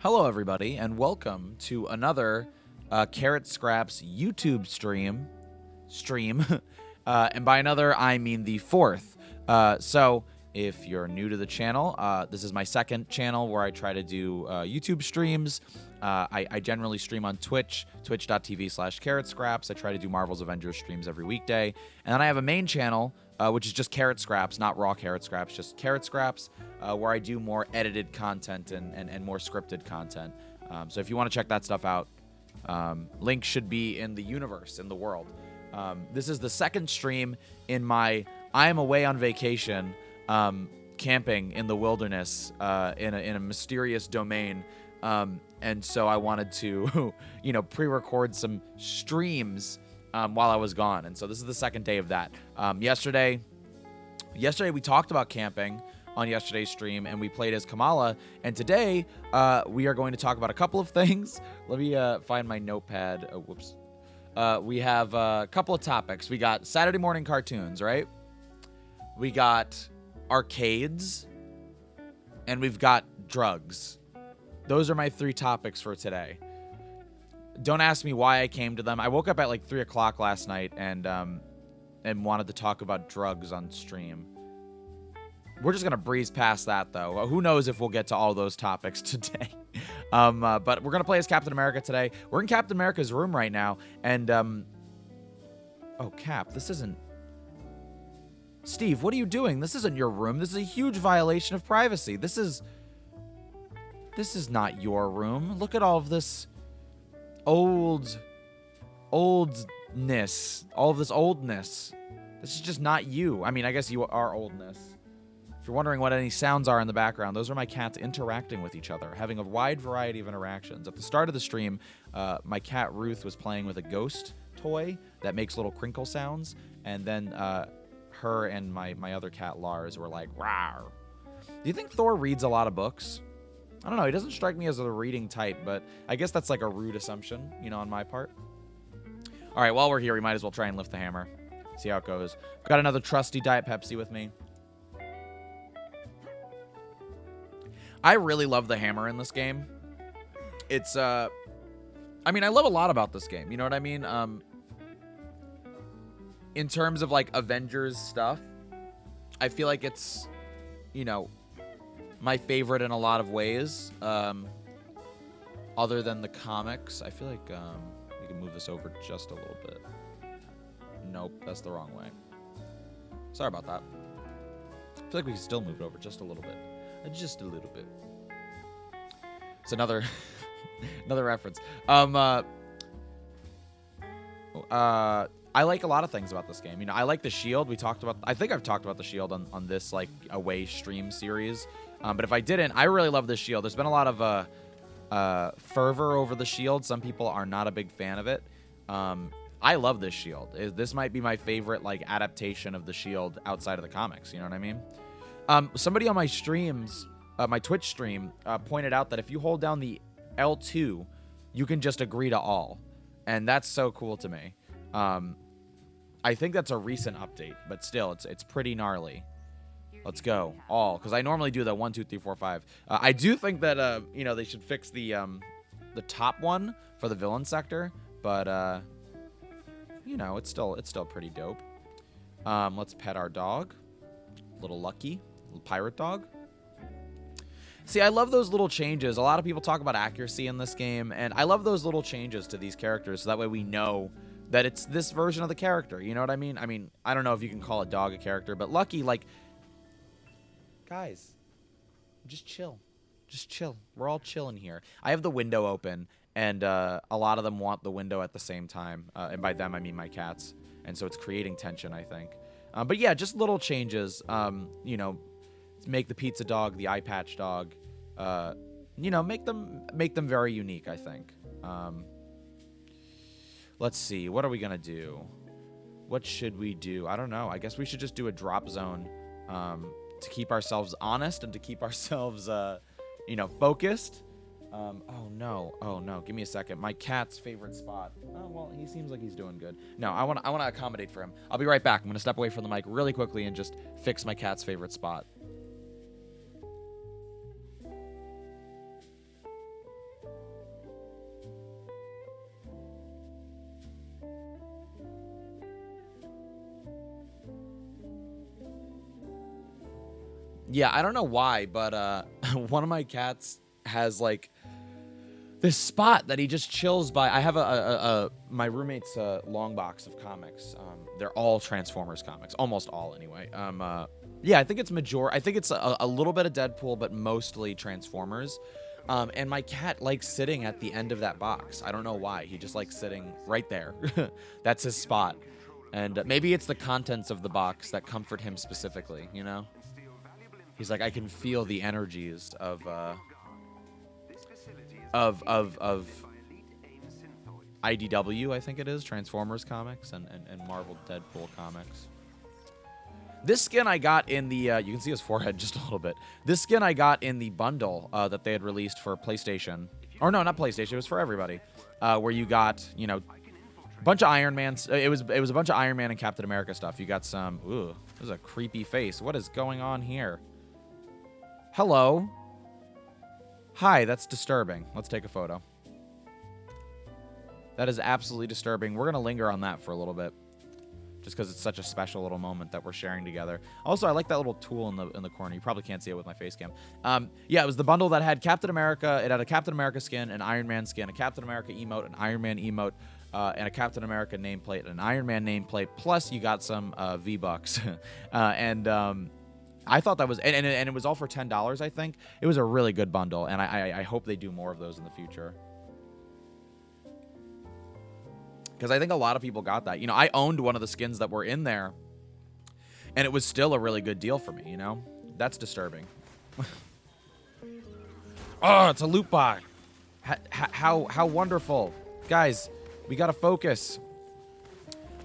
Hello, everybody, and welcome to another Carrot Scraps YouTube stream. And by another, I mean the fourth. So, if you're new to the channel, this is my second channel where I try to do YouTube streams. I generally stream on Twitch, twitch.tv/carrotscraps. I try to do Marvel's Avengers streams every weekday. And then I have a main channel, which is just Carrot Scraps, not raw Carrot Scraps, just Carrot Scraps, where I do more edited content and more scripted content. So if you want to check that stuff out, link should be in the universe, in the world. This is the second stream in my I am away on vacation, camping in the wilderness, in a mysterious domain. And so I wanted to, pre-record some streams while I was gone. And so this is the second day of that. Yesterday we talked about camping on yesterday's stream, and we played as Kamala. And today we are going to talk about a couple of things. Let me find my notepad. Oh, whoops. We have a couple of topics. We got Saturday morning cartoons, right? We got arcades, and we've got drugs. Those are my three topics for today. Don't ask me why I came to them. I woke up at like 3 o'clock last night and wanted to talk about drugs on stream. We're just gonna breeze past that though. Who knows if we'll get to all those topics today. But we're gonna play as Captain America today. We're in Captain America's room right now, and oh, Cap, this isn't. Steve, what are you doing? This isn't your room. This is a huge violation of privacy. This is not your room. Look at all of this oldness. All of this oldness. This is just not you. I mean, I guess you are oldness. If you're wondering what any sounds are in the background, those are my cats interacting with each other, having a wide variety of interactions. At the start of the stream, my cat Ruth was playing with a ghost toy that makes little crinkle sounds, and then her and my other cat Lars were like, rawr. Do you think Thor reads a lot of books? I don't know. He doesn't strike me as a reading type, but I guess that's like a rude assumption, on my part. All right, while we're here, we might as well try and lift the hammer. See how it goes. Got another trusty Diet Pepsi with me. I really love the hammer in this game. It's, I love a lot about this game. You know what I mean? In terms of, like, Avengers stuff, I feel like it's, my favorite in a lot of ways. Other than the comics, I feel like, we can move this over just a little bit. Nope, that's the wrong way. Sorry about that. I feel like we can still move it over just a little bit. Just a little bit. It's another another reference. I like a lot of things about this game. I like the shield. I think I've talked about the shield on this like away stream series. But if I didn't, I really love this shield. There's been a lot of fervor over the shield. Some people are not a big fan of it. I love this shield. This might be my favorite like adaptation of the shield outside of the comics. You know what I mean? Somebody on my streams, my Twitch stream, pointed out that if you hold down the L2, you can just agree to all. And that's so cool to me. I think that's a recent update, but still, it's pretty gnarly. Let's go. All. Because I normally do the 1, 2, 3, 4, 5. I do think that, they should fix the top one for the villain sector. But, it's still pretty dope. Let's pet our dog. Little Lucky. Little pirate dog. See, I love those little changes. A lot of people talk about accuracy in this game, and I love those little changes to these characters, so that way we know that it's this version of the character. You know what I mean? I don't know if you can call a dog a character, but Lucky, like, guys, just chill. Just chill. We're all chilling here. I have the window open, and a lot of them want the window at the same time, and by them I mean my cats, and so it's creating tension, I think. But yeah, just little changes, make the pizza dog the eye patch dog, make them very unique, I think. Let's see, what are we gonna do? What should we do? I don't know. I guess we should just do a drop zone, to keep ourselves honest and to keep ourselves, focused. Oh no, give me a second. My cat's favorite spot. Oh, well, he seems like he's doing good. No, I want to accommodate for him. I'll be right back. I'm going to step away from the mic really quickly and just fix my cat's favorite spot. Yeah, I don't know why, but one of my cats has like this spot that he just chills by. I have my roommate's long box of comics. They're all Transformers comics, almost all anyway. Yeah, I think it's I think it's a little bit of Deadpool, but mostly Transformers. And my cat likes sitting at the end of that box. I don't know why. He just likes sitting right there. That's his spot. And maybe it's the contents of the box that comfort him specifically, you know? He's like, I can feel the energies of IDW, I think it is, Transformers comics, and Marvel Deadpool comics. This skin I got in the, you can see his forehead just a little bit. This skin I got in the bundle that they had released for PlayStation. Or no, not PlayStation, it was for everybody. Where you got, you know, a bunch of Iron Man. It was a bunch of Iron Man and Captain America stuff. You got some, ooh, this is a creepy face. What is going on here? Hello. Hi, that's disturbing. Let's take a photo. That is absolutely disturbing. We're going to linger on that for a little bit, just because it's such a special little moment that we're sharing together. Also, I like that little tool in the corner. You probably can't see it with my face cam. Yeah, it was the bundle that had Captain America. It had a Captain America skin, an Iron Man skin, a Captain America emote, an Iron Man emote, and a Captain America nameplate, an Iron Man nameplate. Plus, you got some V-Bucks. I thought that was, and it was all for $10, I think. It was a really good bundle, and I hope they do more of those in the future. Because I think a lot of people got that. You know, I owned one of the skins that were in there, and it was still a really good deal for me, you know? That's disturbing. Oh, it's a loot box. How wonderful. Guys, we got to focus.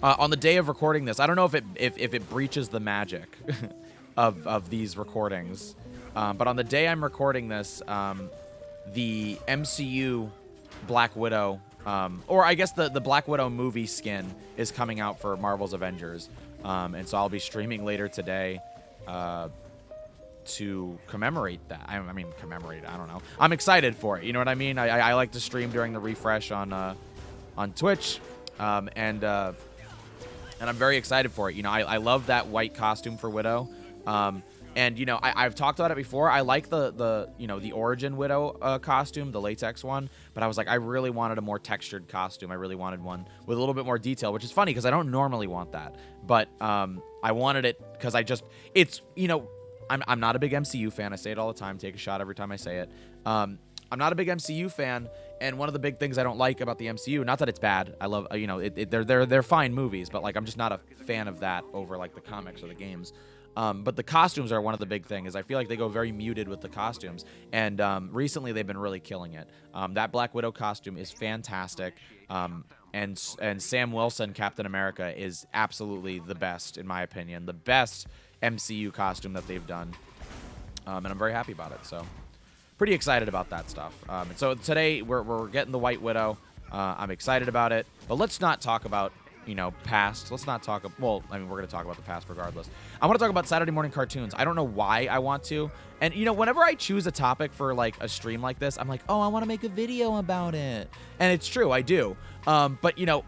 On the day of recording this, I don't know if it breaches the magic of these recordings, but on the day I'm recording this, the MCU Black Widow, or I guess the Black Widow movie skin is coming out for Marvel's Avengers, and so I'll be streaming later today to commemorate that. I mean, commemorate, I don't know. I'm excited for it, you know what I mean? I like to stream during the refresh on Twitch, and I'm very excited for it. You know, I love that white costume for Widow. And, you know, I've talked about it before. I like the you know, the Origin Widow costume, the latex one. But I was like, I really wanted a more textured costume. I really wanted one with a little bit more detail, which is funny because I don't normally want that. But I wanted it because it's, you know, I'm not a big MCU fan. I say it all the time. Take a shot every time I say it. I'm not a big MCU fan. And one of the big things I don't like about the MCU, not that it's bad. I love, you know, they're fine movies. But, like, I'm just not a fan of that over, like, the comics or the games. But the costumes are one of the big things. I feel like they go very muted with the costumes. And recently they've been really killing it. That Black Widow costume is fantastic. And Sam Wilson, Captain America, is absolutely the best, in my opinion. The best MCU costume that they've done. And I'm very happy about it. So pretty excited about that stuff. And so today we're getting the White Widow. I'm excited about it. But let's not talk about, you know, past. Let's not talk. Well, I mean, we're going to talk about the past regardless. I want to talk about Saturday morning cartoons. I don't know why I want to. And, you know, whenever I choose a topic for, like, a stream like this, I'm like, oh, I want to make a video about it. And it's true, I do. But, you know,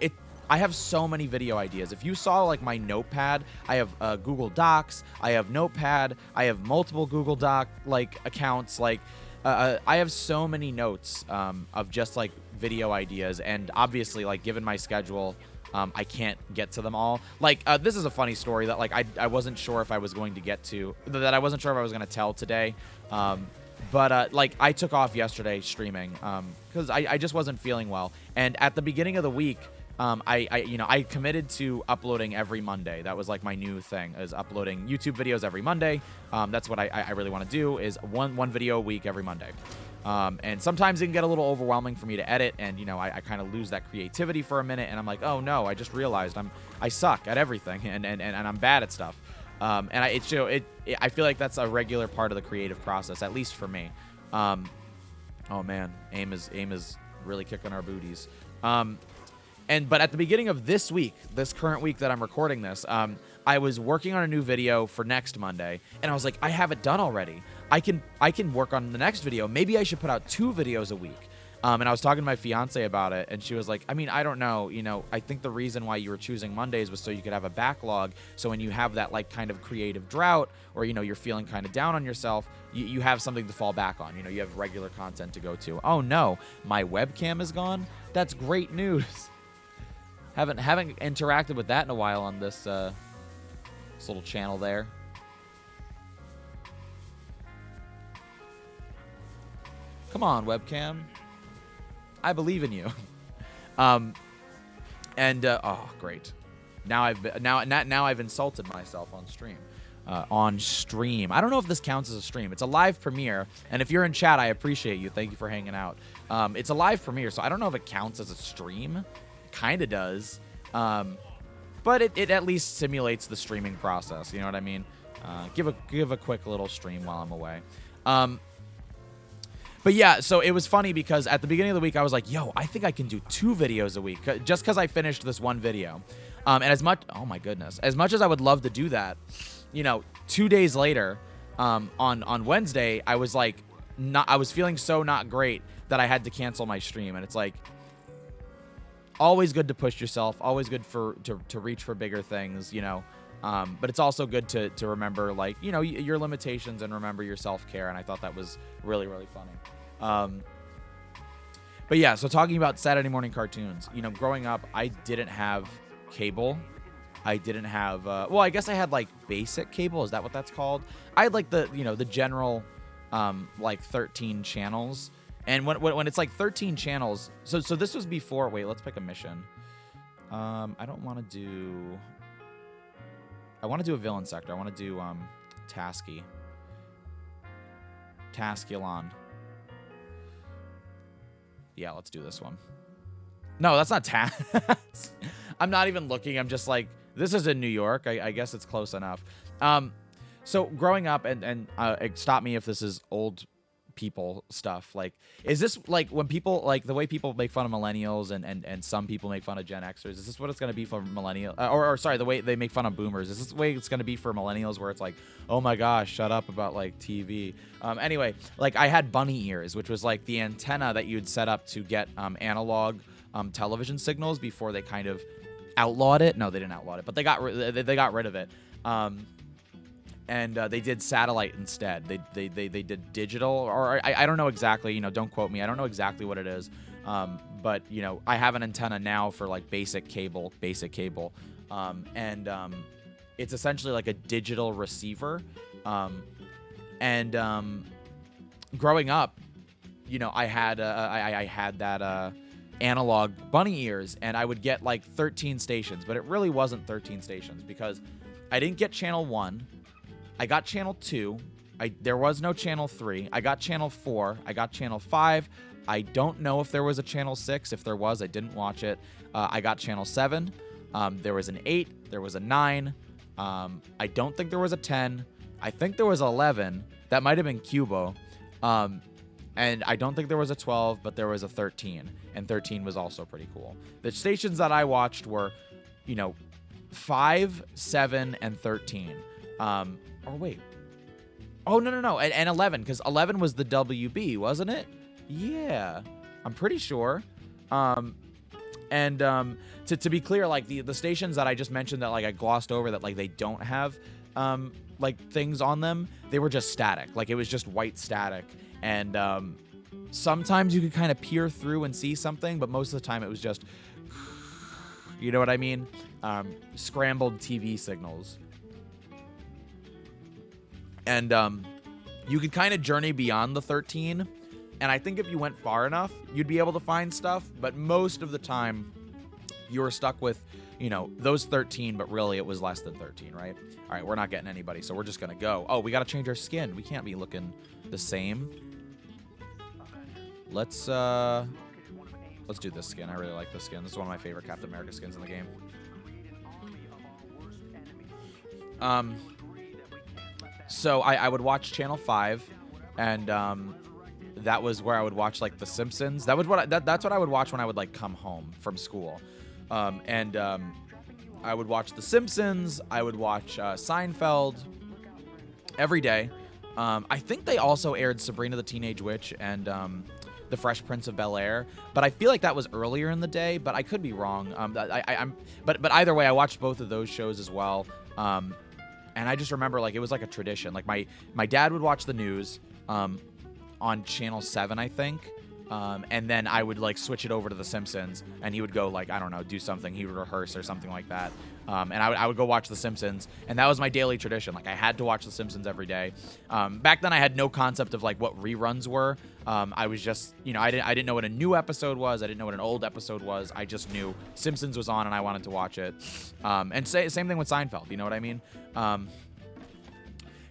I have so many video ideas. If you saw, like, my notepad, I have Google Docs. I have Notepad. I have multiple Google Doc, like, accounts. Like, I have so many notes of just, like, video ideas. And obviously, like, given my schedule, I can't get to them all. Like, this is a funny story that, like, I wasn't sure if I was going to get to, that I wasn't sure if I was going to tell today. But like, I took off yesterday streaming because I just wasn't feeling well. And at the beginning of the week, I committed to uploading every Monday. That was, like, my new thing, is uploading YouTube videos every Monday. That's what I really want to do, is one video a week every Monday. And sometimes it can get a little overwhelming for me to edit, and, you know, I kind of lose that creativity for a minute, and I'm like, oh no, I just realized I suck at everything, and I'm bad at stuff. And I feel like that's a regular part of the creative process, at least for me. Oh man, AIM is really kicking our booties. But at the beginning of this week, this current week that I'm recording this, I was working on a new video for next Monday, and I was like, I have it done already. I can work on the next video. Maybe I should put out 2 videos a week. And I was talking to my fiance about it, and she was like, I mean, I don't know. You know, I think the reason why you were choosing Mondays was so you could have a backlog. So when you have that like kind of creative drought, or, you know, you're feeling kind of down on yourself, you have something to fall back on. You know, you have regular content to go to. Oh no, my webcam is gone. That's great news. Haven't interacted with that in a while on this little channel there. Come on, webcam. I believe in you. Oh, great. Now I've insulted myself on stream. I don't know if this counts as a stream. It's a live premiere, and if you're in chat, I appreciate you. Thank you for hanging out. It's a live premiere, so I don't know if it counts as a stream. Kind of does. But it at least simulates the streaming process. You know what I mean? Give a quick little stream while I'm away. But yeah, so it was funny because at the beginning of the week, I was like, yo, I think I can do 2 videos a week just because I finished this one video. And as much as I would love to do that, you know, 2 days later, on Wednesday, I was like, I was feeling so not great that I had to cancel my stream. And it's like, always good to push yourself, always good to reach for bigger things, you know. But it's also good to remember, like, you know, your limitations and remember your self-care. And I thought that was really, really funny. But yeah, so talking about Saturday morning cartoons, you know, growing up, I didn't have cable. I didn't have, well, I guess I had like basic cable. Is that what that's called? I had like the, you know, the general, like 13 channels. And when it's like 13 channels, so this was before, wait, let's pick a mission. I want to do a villain sector. I want to do, Tasculon. Yeah, let's do this one. No, that's not I'm not even looking. I'm just like, this is in New York. I guess it's close enough. So growing up, and stop me if this is old people stuff. Like, is this like when people, like the way people make fun of millennials and some people make fun of Gen Xers? Is this what it's going to be for millennials? Or sorry, the way they make fun of boomers. Is this the way it's going to be for millennials, where it's like, oh my gosh, shut up about like TV? Anyway, like I had bunny ears, which was like the antenna that you'd set up to get analog television signals before they kind of outlawed it. No, they didn't outlaw it, but they got rid of it. And they did satellite instead. They did digital, or I don't know exactly. You know, don't quote me. I don't know exactly what it is. But you know, I have an antenna now for like basic cable. It's essentially like a digital receiver. Growing up, you know, I had that analog bunny ears, and I would get like 13 stations, but it really wasn't 13 stations because I didn't get channel 1. I got channel 2. There was no channel 3. I got channel 4. I got channel 5. I don't know if there was a channel 6. If there was, I didn't watch it. I got channel 7. There was an 8. There was a 9. I don't think there was a 10. I think there was 11. That might have been Cubo. And I don't think there was a 12, but there was a 13. And 13 was also pretty cool. The stations that I watched were, you know, 5, 7, and 13. Or wait. Oh, no. And 11, because 11 was the WB, wasn't it? Yeah. I'm pretty sure. To be clear, like the stations that I just mentioned that like I glossed over that like they don't have like things on them, they were just static. Like it was just white static. And sometimes you could kind of peer through and see something, but most of the time it was just, you know what I mean? Scrambled TV signals. And you could kind of journey beyond the 13. And I think if you went far enough, you'd be able to find stuff. But most of the time, you were stuck with, you know, those 13, but really it was less than 13, right? All right, we're not getting anybody, so we're just going to go. Oh, we got to change our skin. We can't be looking the same. Let's do this skin. I really like this skin. This is one of my favorite Captain America skins in the game. So I would watch Channel 5, and that was where I would watch like The Simpsons. That was that's what I would watch when I would like come home from school. I would watch The Simpsons. I would watch Seinfeld every day. I think they also aired Sabrina the Teenage Witch and The Fresh Prince of Bel-Air, but I feel like that was earlier in the day, but I could be wrong. But either way, I watched both of those shows as well. And I just remember like it was like a tradition. Like my dad would watch the news on Channel 7, I think. And then I would like switch it over to The Simpsons, and he would go like, I don't know, do something. He would rehearse or something like that. And I would go watch The Simpsons, and that was my daily tradition. Like I had to watch The Simpsons every day. Back then I had no concept of like what reruns were. I was just, I didn't know what a new episode was. I didn't know what an old episode was. I just knew Simpsons was on and I wanted to watch it. And same thing with Seinfeld. You know what I mean?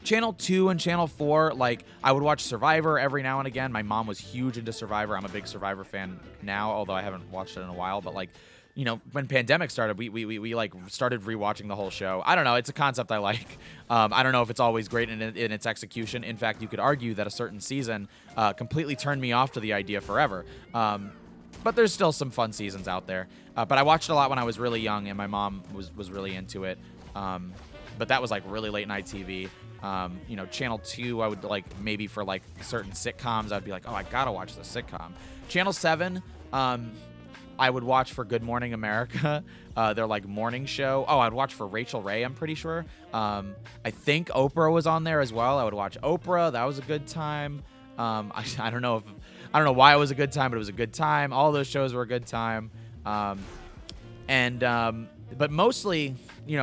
Channel 2 and Channel 4, like, I would watch Survivor every now and again. My mom was huge into Survivor. I'm a big Survivor fan now, although I haven't watched it in a while. But, like, when pandemic started, we like, started rewatching the whole show. I don't know. It's a concept I like. I don't know if it's always great in its execution. In fact, you could argue that a certain season completely turned me off to the idea forever. But there's still some fun seasons out there. But I watched a lot when I was really young, and my mom was really into it. But that was, like, really late night TV. Channel 2, I would like maybe for like certain sitcoms, I'd be like, oh, I gotta watch this sitcom. Channel 7, I would watch for Good Morning America, their like morning show. Oh, I'd watch for Rachel Ray, I'm pretty sure. I think Oprah was on there as well. I would watch Oprah. That was a good time. I don't know why it was a good time, but it was a good time. All those shows were a good time. But mostly,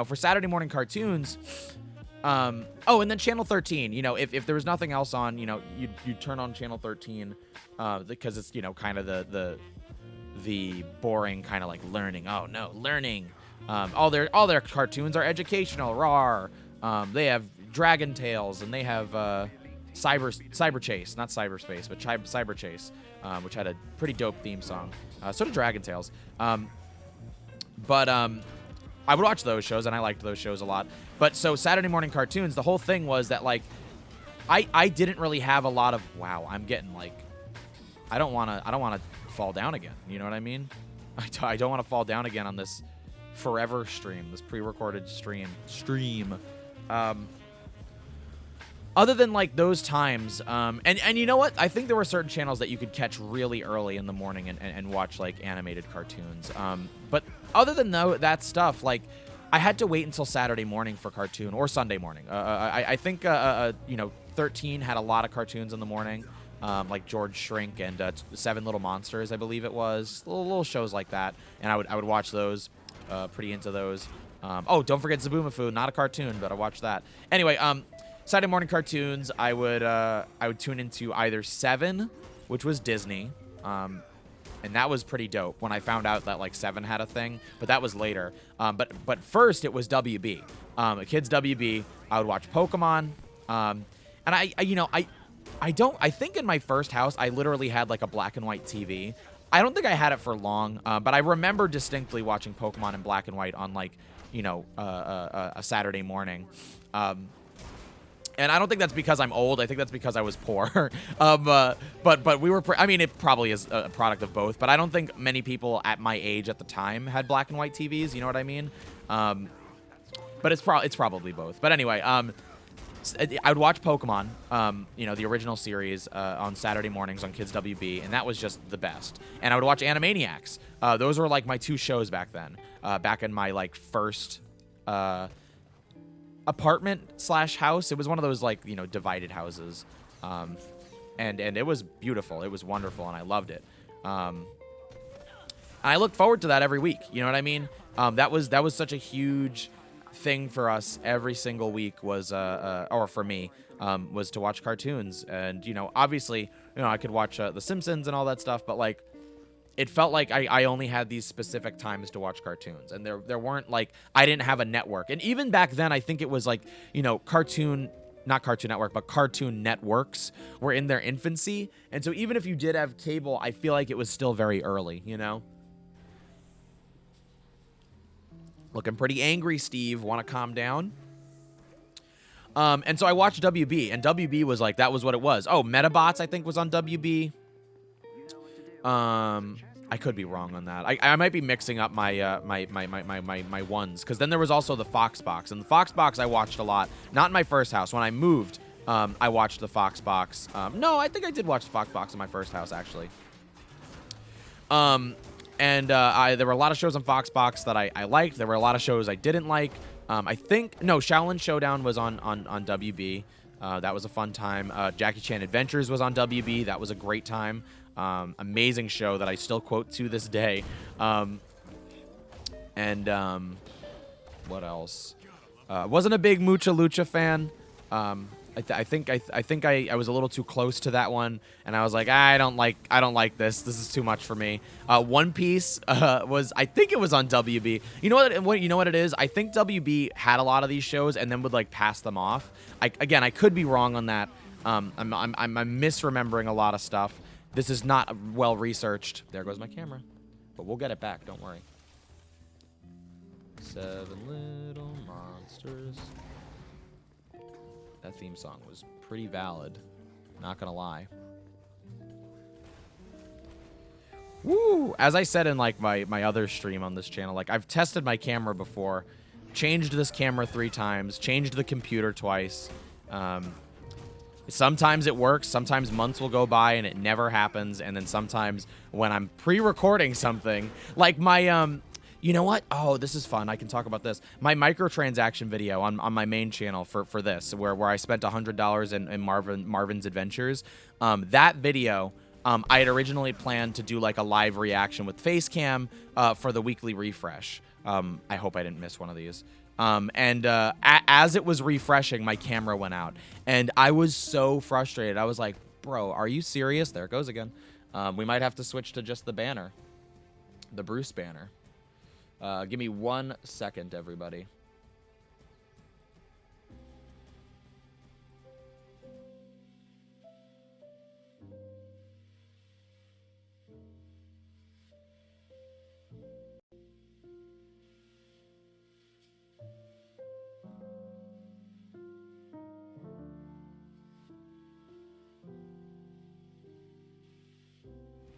for Saturday morning cartoons. And then Channel 13, if there was nothing else on, you'd turn on Channel 13, because it's, kind of the boring kind of like learning. Oh no, learning. All their cartoons are educational. Rawr. They have Dragon Tales, and they have, Cyber Chase, not Cyberspace, but Cyber Chase, which had a pretty dope theme song. So did Dragon Tales. I would watch those shows, and I liked those shows a lot. But so Saturday morning cartoons, the whole thing was that, like, I didn't really have a lot of, wow, I'm getting, like, I don't want to fall down again. You know what I mean? I don't want to fall down again on this forever stream, this pre-recorded stream. Other than, like, those times, and you know what? I think there were certain channels that you could catch really early in the morning and watch, like, animated cartoons. But other than that stuff, like, I had to wait until Saturday morning for cartoon, or Sunday morning. I think, 13 had a lot of cartoons in the morning, like George Shrink and 7 Little Monsters, I believe it was. Little shows like that, and I would watch those, pretty into those. Don't forget Zaboomafoo, not a cartoon, but I watched that. Anyway, Saturday morning cartoons, I would tune into either 7, which was Disney, and that was pretty dope when I found out that like 7 had a thing, but that was later. But first it was WB, Kids WB. I would watch Pokemon, and I think in my first house I literally had like a black and white TV. I don't think I had it for long, but I remember distinctly watching Pokemon in black and white on like a Saturday morning. And I don't think that's because I'm old. I think that's because I was poor. But we were. It probably is a product of both. But I don't think many people at my age at the time had black and white TVs. You know what I mean? But it's probably both. But anyway, I would watch Pokemon. The original series on Saturday mornings on Kids WB, and that was just the best. And I would watch Animaniacs. Those were like my 2 shows back then. Back in my like first. Apartment/house. It was one of those like divided houses, and it was beautiful. It was wonderful, and I loved it. I look forward to that every week. You know what I mean? That was such a huge thing for us. Every single week was or for me was to watch cartoons, and obviously I could watch The Simpsons and all that stuff, but like. It felt like I only had these specific times to watch cartoons, and there weren't like I didn't have a network. And even back then, I think it was like not Cartoon Network, but Cartoon Networks were in their infancy. And so even if you did have cable, I feel like it was still very early. Looking pretty angry, Steve. Want to calm down? And so I watched WB, and WB was like that was what it was. Oh, Metabots I think was on WB. I could be wrong on that. I might be mixing up my my ones, because then there was also the Fox Box, and the Fox Box I watched a lot. Not in my first house. When I moved I watched the Fox Box. No, I think I did watch the Fox Box in my first house, actually. And there were a lot of shows on Fox Box that I liked. There were a lot of shows I didn't like. I think, no, Shaolin Showdown was on WB. That was a fun time. Jackie Chan Adventures was on WB. That was a great time. Amazing show that I still quote to this day. What else? Wasn't a big Mucha Lucha fan. I think I was a little too close to that one, and I was like, I don't like this. This is too much for me. One Piece I think it was on WB. You know what it is? I think WB had a lot of these shows and then would like pass them off. I could be wrong on that. I'm misremembering a lot of stuff. This is not well researched. There goes my camera, but we'll get it back. Don't worry. 7 Little Monsters. That theme song was pretty valid. Not gonna lie. Woo! As I said in like my other stream on this channel, like I've tested my camera before, changed this camera 3 times, changed the computer twice. Sometimes it works, sometimes months will go by and it never happens, and then sometimes when I'm pre-recording something, like my you know what? Oh, this is fun. I can talk about this. My microtransaction video on my main channel for this, where I spent $100 in Marvin's Adventures. That video, I had originally planned to do like a live reaction with Facecam for the weekly refresh. I hope I didn't miss one of these. As it was refreshing, my camera went out, and I was so frustrated. I was like, "Bro, are you serious?" There it goes again. We might have to switch to just the banner, the Bruce banner. Give me 1 second, everybody.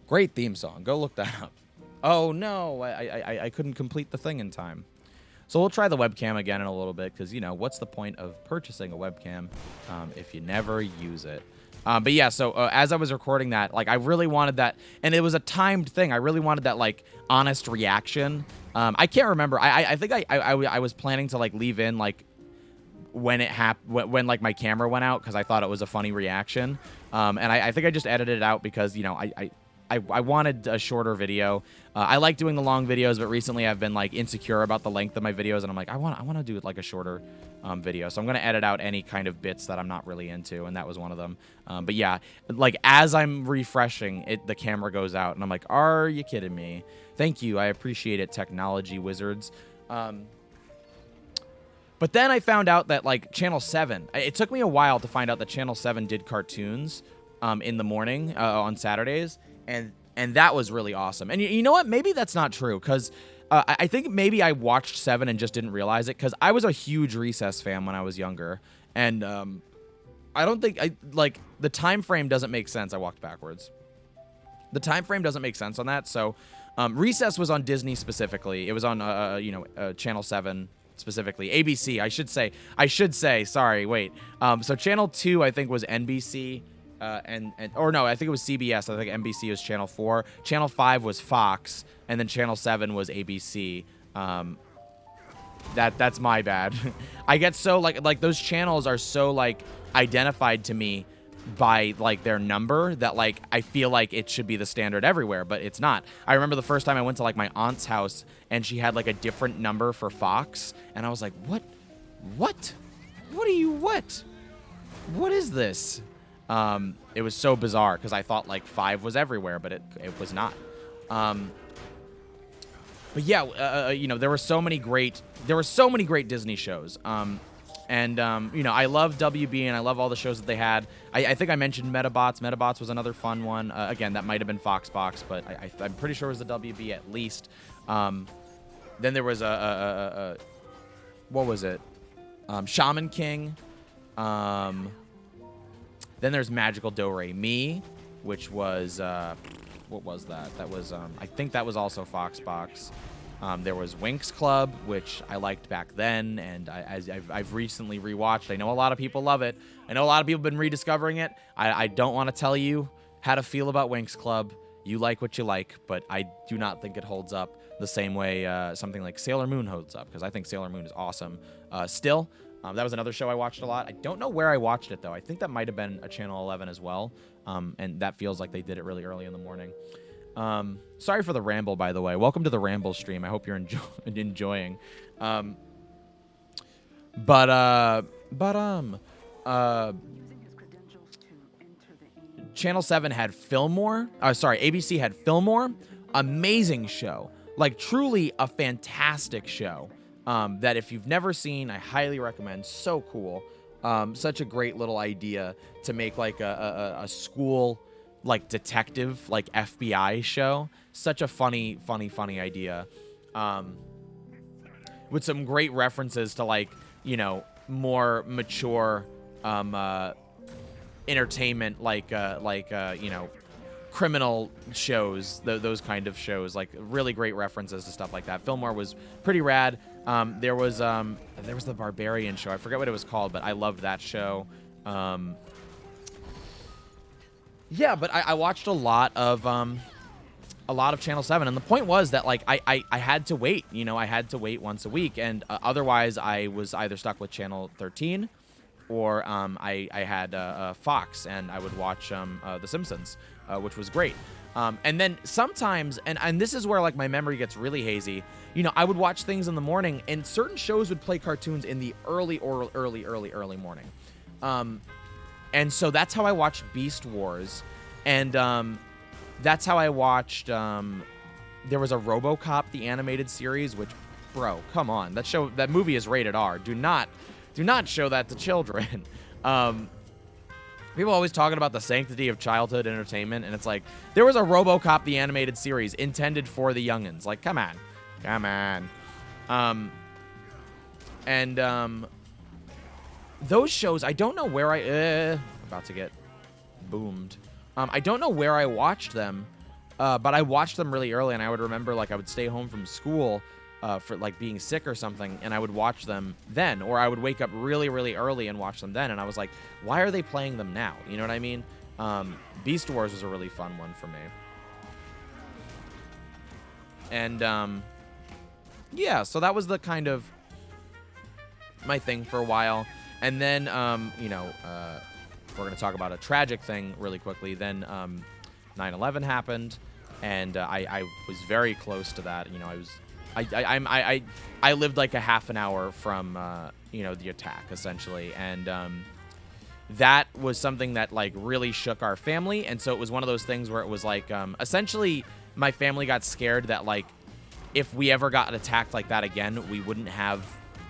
Great theme song. Go look that up. Oh, no. I couldn't complete the thing in time. So we'll try the webcam again in a little bit because, you know, what's the point of purchasing a webcam if you never use it? But yeah, so as I was recording that, like, I really wanted that, and it was a timed thing. I really wanted that, like, honest reaction. I can't remember. I think I was planning to, like, leave in, like, when it happened, when like my camera went out, because I thought it was a funny reaction. And I think I just edited it out because, you know, I wanted a shorter video. I like doing the long videos, but recently I've been like insecure about the length of my videos, and I'm like, I want to do like a shorter video. So I'm gonna edit out any kind of bits that I'm not really into, and that was one of them. But yeah, like as I'm refreshing it, the camera goes out, and I'm like, are you kidding me? Thank you, I appreciate it, technology wizards. But then I found out that like Channel 7, it took me a while to find out that Channel 7 did cartoons in the morning on Saturdays. And that was really awesome. And you know what? Maybe that's not true, because I think maybe I watched 7 and just didn't realize it, because I was a huge Recess fan when I was younger. And I don't think, like, the time frame doesn't make sense. I walked backwards. The time frame doesn't make sense on that. So Recess was on Disney specifically. It was on, Channel 7 specifically. ABC, I should say, sorry, wait. So Channel 2, I think, was NBC. Or no, I think it was CBS. I think NBC was Channel 4. Channel 5 was Fox, and then Channel 7 was ABC. That's my bad. I get so like those channels are so like identified to me by like their number that like I feel like it should be the standard everywhere, but it's not. I remember the first time I went to like my aunt's house and she had like a different number for Fox, and I was like, what is this? It was so bizarre because I thought like 5 was everywhere, but it was not. But yeah, you know, there were so many great Disney shows. You know, I love WB and I love all the shows that they had. I think I mentioned Metabots. Metabots was another fun one. Again, that might have been Fox Box, but I'm pretty sure it was the WB at least. Then there was what was it? Shaman King. Then there's Magical Do-Re-Mi, which was, what was that? That was, I think that was also Fox Box. There was Winx Club, which I liked back then, and I've recently rewatched. I know a lot of people love it. I know a lot of people have been rediscovering it. I don't want to tell you how to feel about Winx Club. You like what you like, but I do not think it holds up the same way something like Sailor Moon holds up, because I think Sailor Moon is awesome. Still, that was another show I watched a lot. I don't know where I watched it, though. I think that might have been a Channel 11 as well, and that feels like they did it really early in the morning. Sorry for the ramble, by the way. Welcome to the ramble stream. I hope you're enjoying. Channel 7 had Fillmore. ABC had Fillmore. Amazing show. Like, truly a fantastic show. That if you've never seen, I highly recommend. So cool. Such a great little idea to make like a school like detective, like FBI show. Such a funny idea. With some great references to, like, you know, more mature entertainment, like you know, criminal shows, those kind of shows, like really great references to stuff like that. Fillmore was pretty rad. There was the Barbarian show. I forget what it was called, but I loved that show. Yeah, but I watched a lot of Channel 7, and the point was that, like, I had to wait. You know, I had to wait once a week, and otherwise I was either stuck with Channel 13, or I had Fox, and I would watch The Simpsons, which was great. And then sometimes, and this is where, like, my memory gets really hazy, you know, I would watch things in the morning, and certain shows would play cartoons in the early morning. And so that's how I watched Beast Wars, and that's how I watched, there was a RoboCop, the animated series, which, bro, come on, that movie is rated R. Do not show that to children. People always talking about the sanctity of childhood entertainment, and it's like, there was a RoboCop, the animated series, intended for the youngins. Like, come on. Those shows, I don't know where about to get boomed. I don't know where I watched them, but I watched them really early, and I would remember, like, I would stay home from school for, like, being sick or something, and I would watch them then, or I would wake up really, really early and watch them then, and I was like, why are they playing them now? You know what I mean? Beast Wars was a really fun one for me. And, yeah, so that was the kind of my thing for a while. And then, you know, we're going to talk about a tragic thing really quickly. Then 9/11 happened, and I was very close to that. You know, I lived like a half an hour from, you know, the attack, essentially. And that was something that, like, really shook our family. And so it was one of those things where it was like, essentially, my family got scared that, like, if we ever got attacked like that again, we wouldn't have,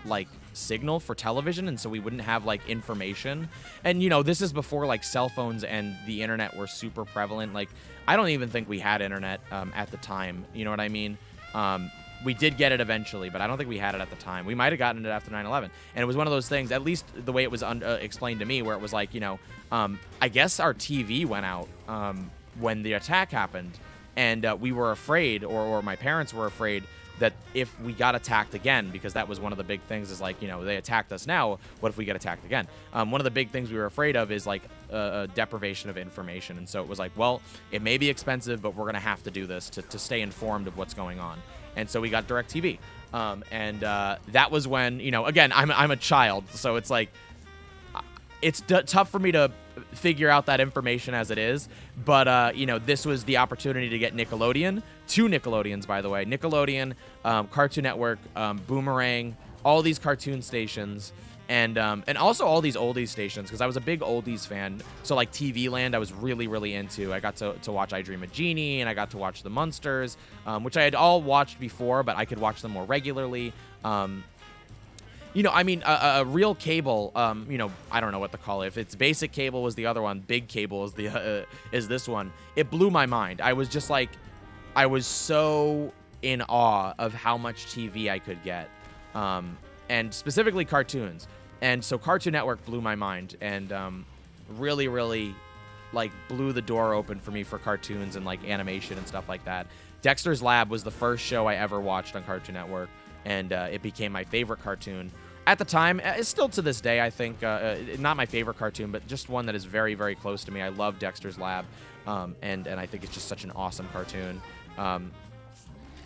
like, signal for television, and so we wouldn't have, like, information. And, you know, this is before, like, cell phones and the internet were super prevalent. Like, I don't even think we had internet at the time. You know what I mean? We did get it eventually, but I don't think we had it at the time. We might have gotten it after 9/11. And it was one of those things, at least the way it was explained to me, where it was like, you know, I guess our TV went out when the attack happened, and we were afraid, or my parents were afraid, that if we got attacked again, because that was one of the big things, is like, you know, they attacked us now, what if we get attacked again? One of the big things we were afraid of is, like, deprivation of information. And so it was like, well, it may be expensive, but we're going to have to do this to stay informed of what's going on. And so we got DirecTV. And that was when, you know, again, I'm a child, so it's like, it's tough for me to figure out that information as it is, but you know, this was the opportunity to get Nickelodeon, 2 Nickelodeons, by the way, Nickelodeon, Cartoon Network, Boomerang, all these cartoon stations, and also all these oldies stations, because I was a big oldies fan. So, like, TV Land, I was really, really into. I got to watch I Dream of Jeannie, and I got to watch the Munsters, which I had all watched before, but I could watch them more regularly. You know, I mean, a real cable, you know, I don't know what to call it. If it's basic cable was the other one, big cable is is this one. It blew my mind. I was just like, I was so in awe of how much TV I could get, and specifically cartoons. And so Cartoon Network blew my mind, and really, really, like, blew the door open for me for cartoons and, like, animation and stuff like that. Dexter's Lab was the first show I ever watched on Cartoon Network, and it became my favorite cartoon. At the time, it's still to this day, I think, not my favorite cartoon, but just one that is very, very close to me. I love Dexter's Lab, and I think it's just such an awesome cartoon. And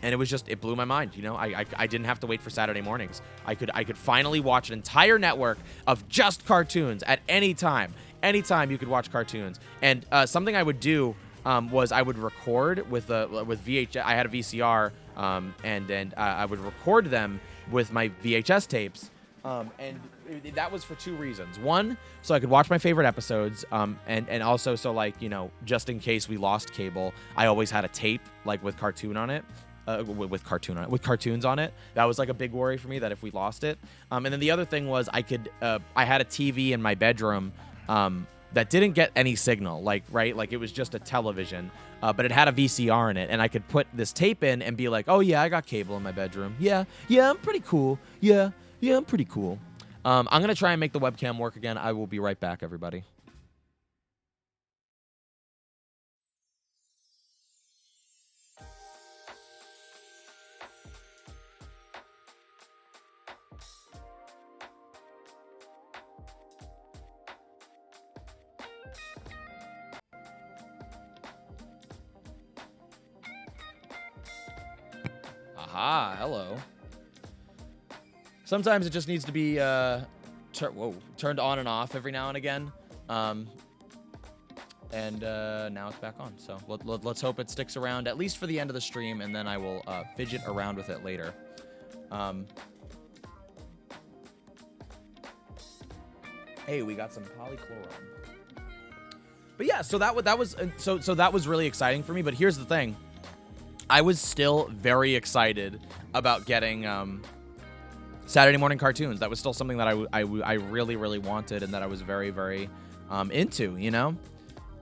it blew my mind. You know, I didn't have to wait for Saturday mornings. I could finally watch an entire network of just cartoons at any time. Anytime you could watch cartoons. And something I would do was I would record with VHS. I had a VCR, and then I would record them with my VHS tapes. And that was for two reasons. One, so I could watch my favorite episodes, and also so, like, you know, just in case we lost cable, I always had a tape, like, with cartoons on it. With cartoons on it. That was like a big worry for me, that if we lost it. And then the other thing was I had a TV in my bedroom that didn't get any signal, like it was just a television, but it had a VCR in it, and I could put this tape in and be like, oh yeah, I got cable in my bedroom. Yeah, I'm pretty cool. Yeah, I'm pretty cool. I'm gonna try and make the webcam work again. I will be right back, everybody. Aha, hello. Sometimes it just needs to be turned on and off every now and again. And now it's back on. So let's hope it sticks around at least for the end of the stream, and then I will fidget around with it later. Hey, we got some polychlorone. But yeah, so that was really exciting for me. But here's the thing. I was still very excited about getting Saturday morning cartoons. That was still something that I really, really wanted, and that I was very, very into, you know?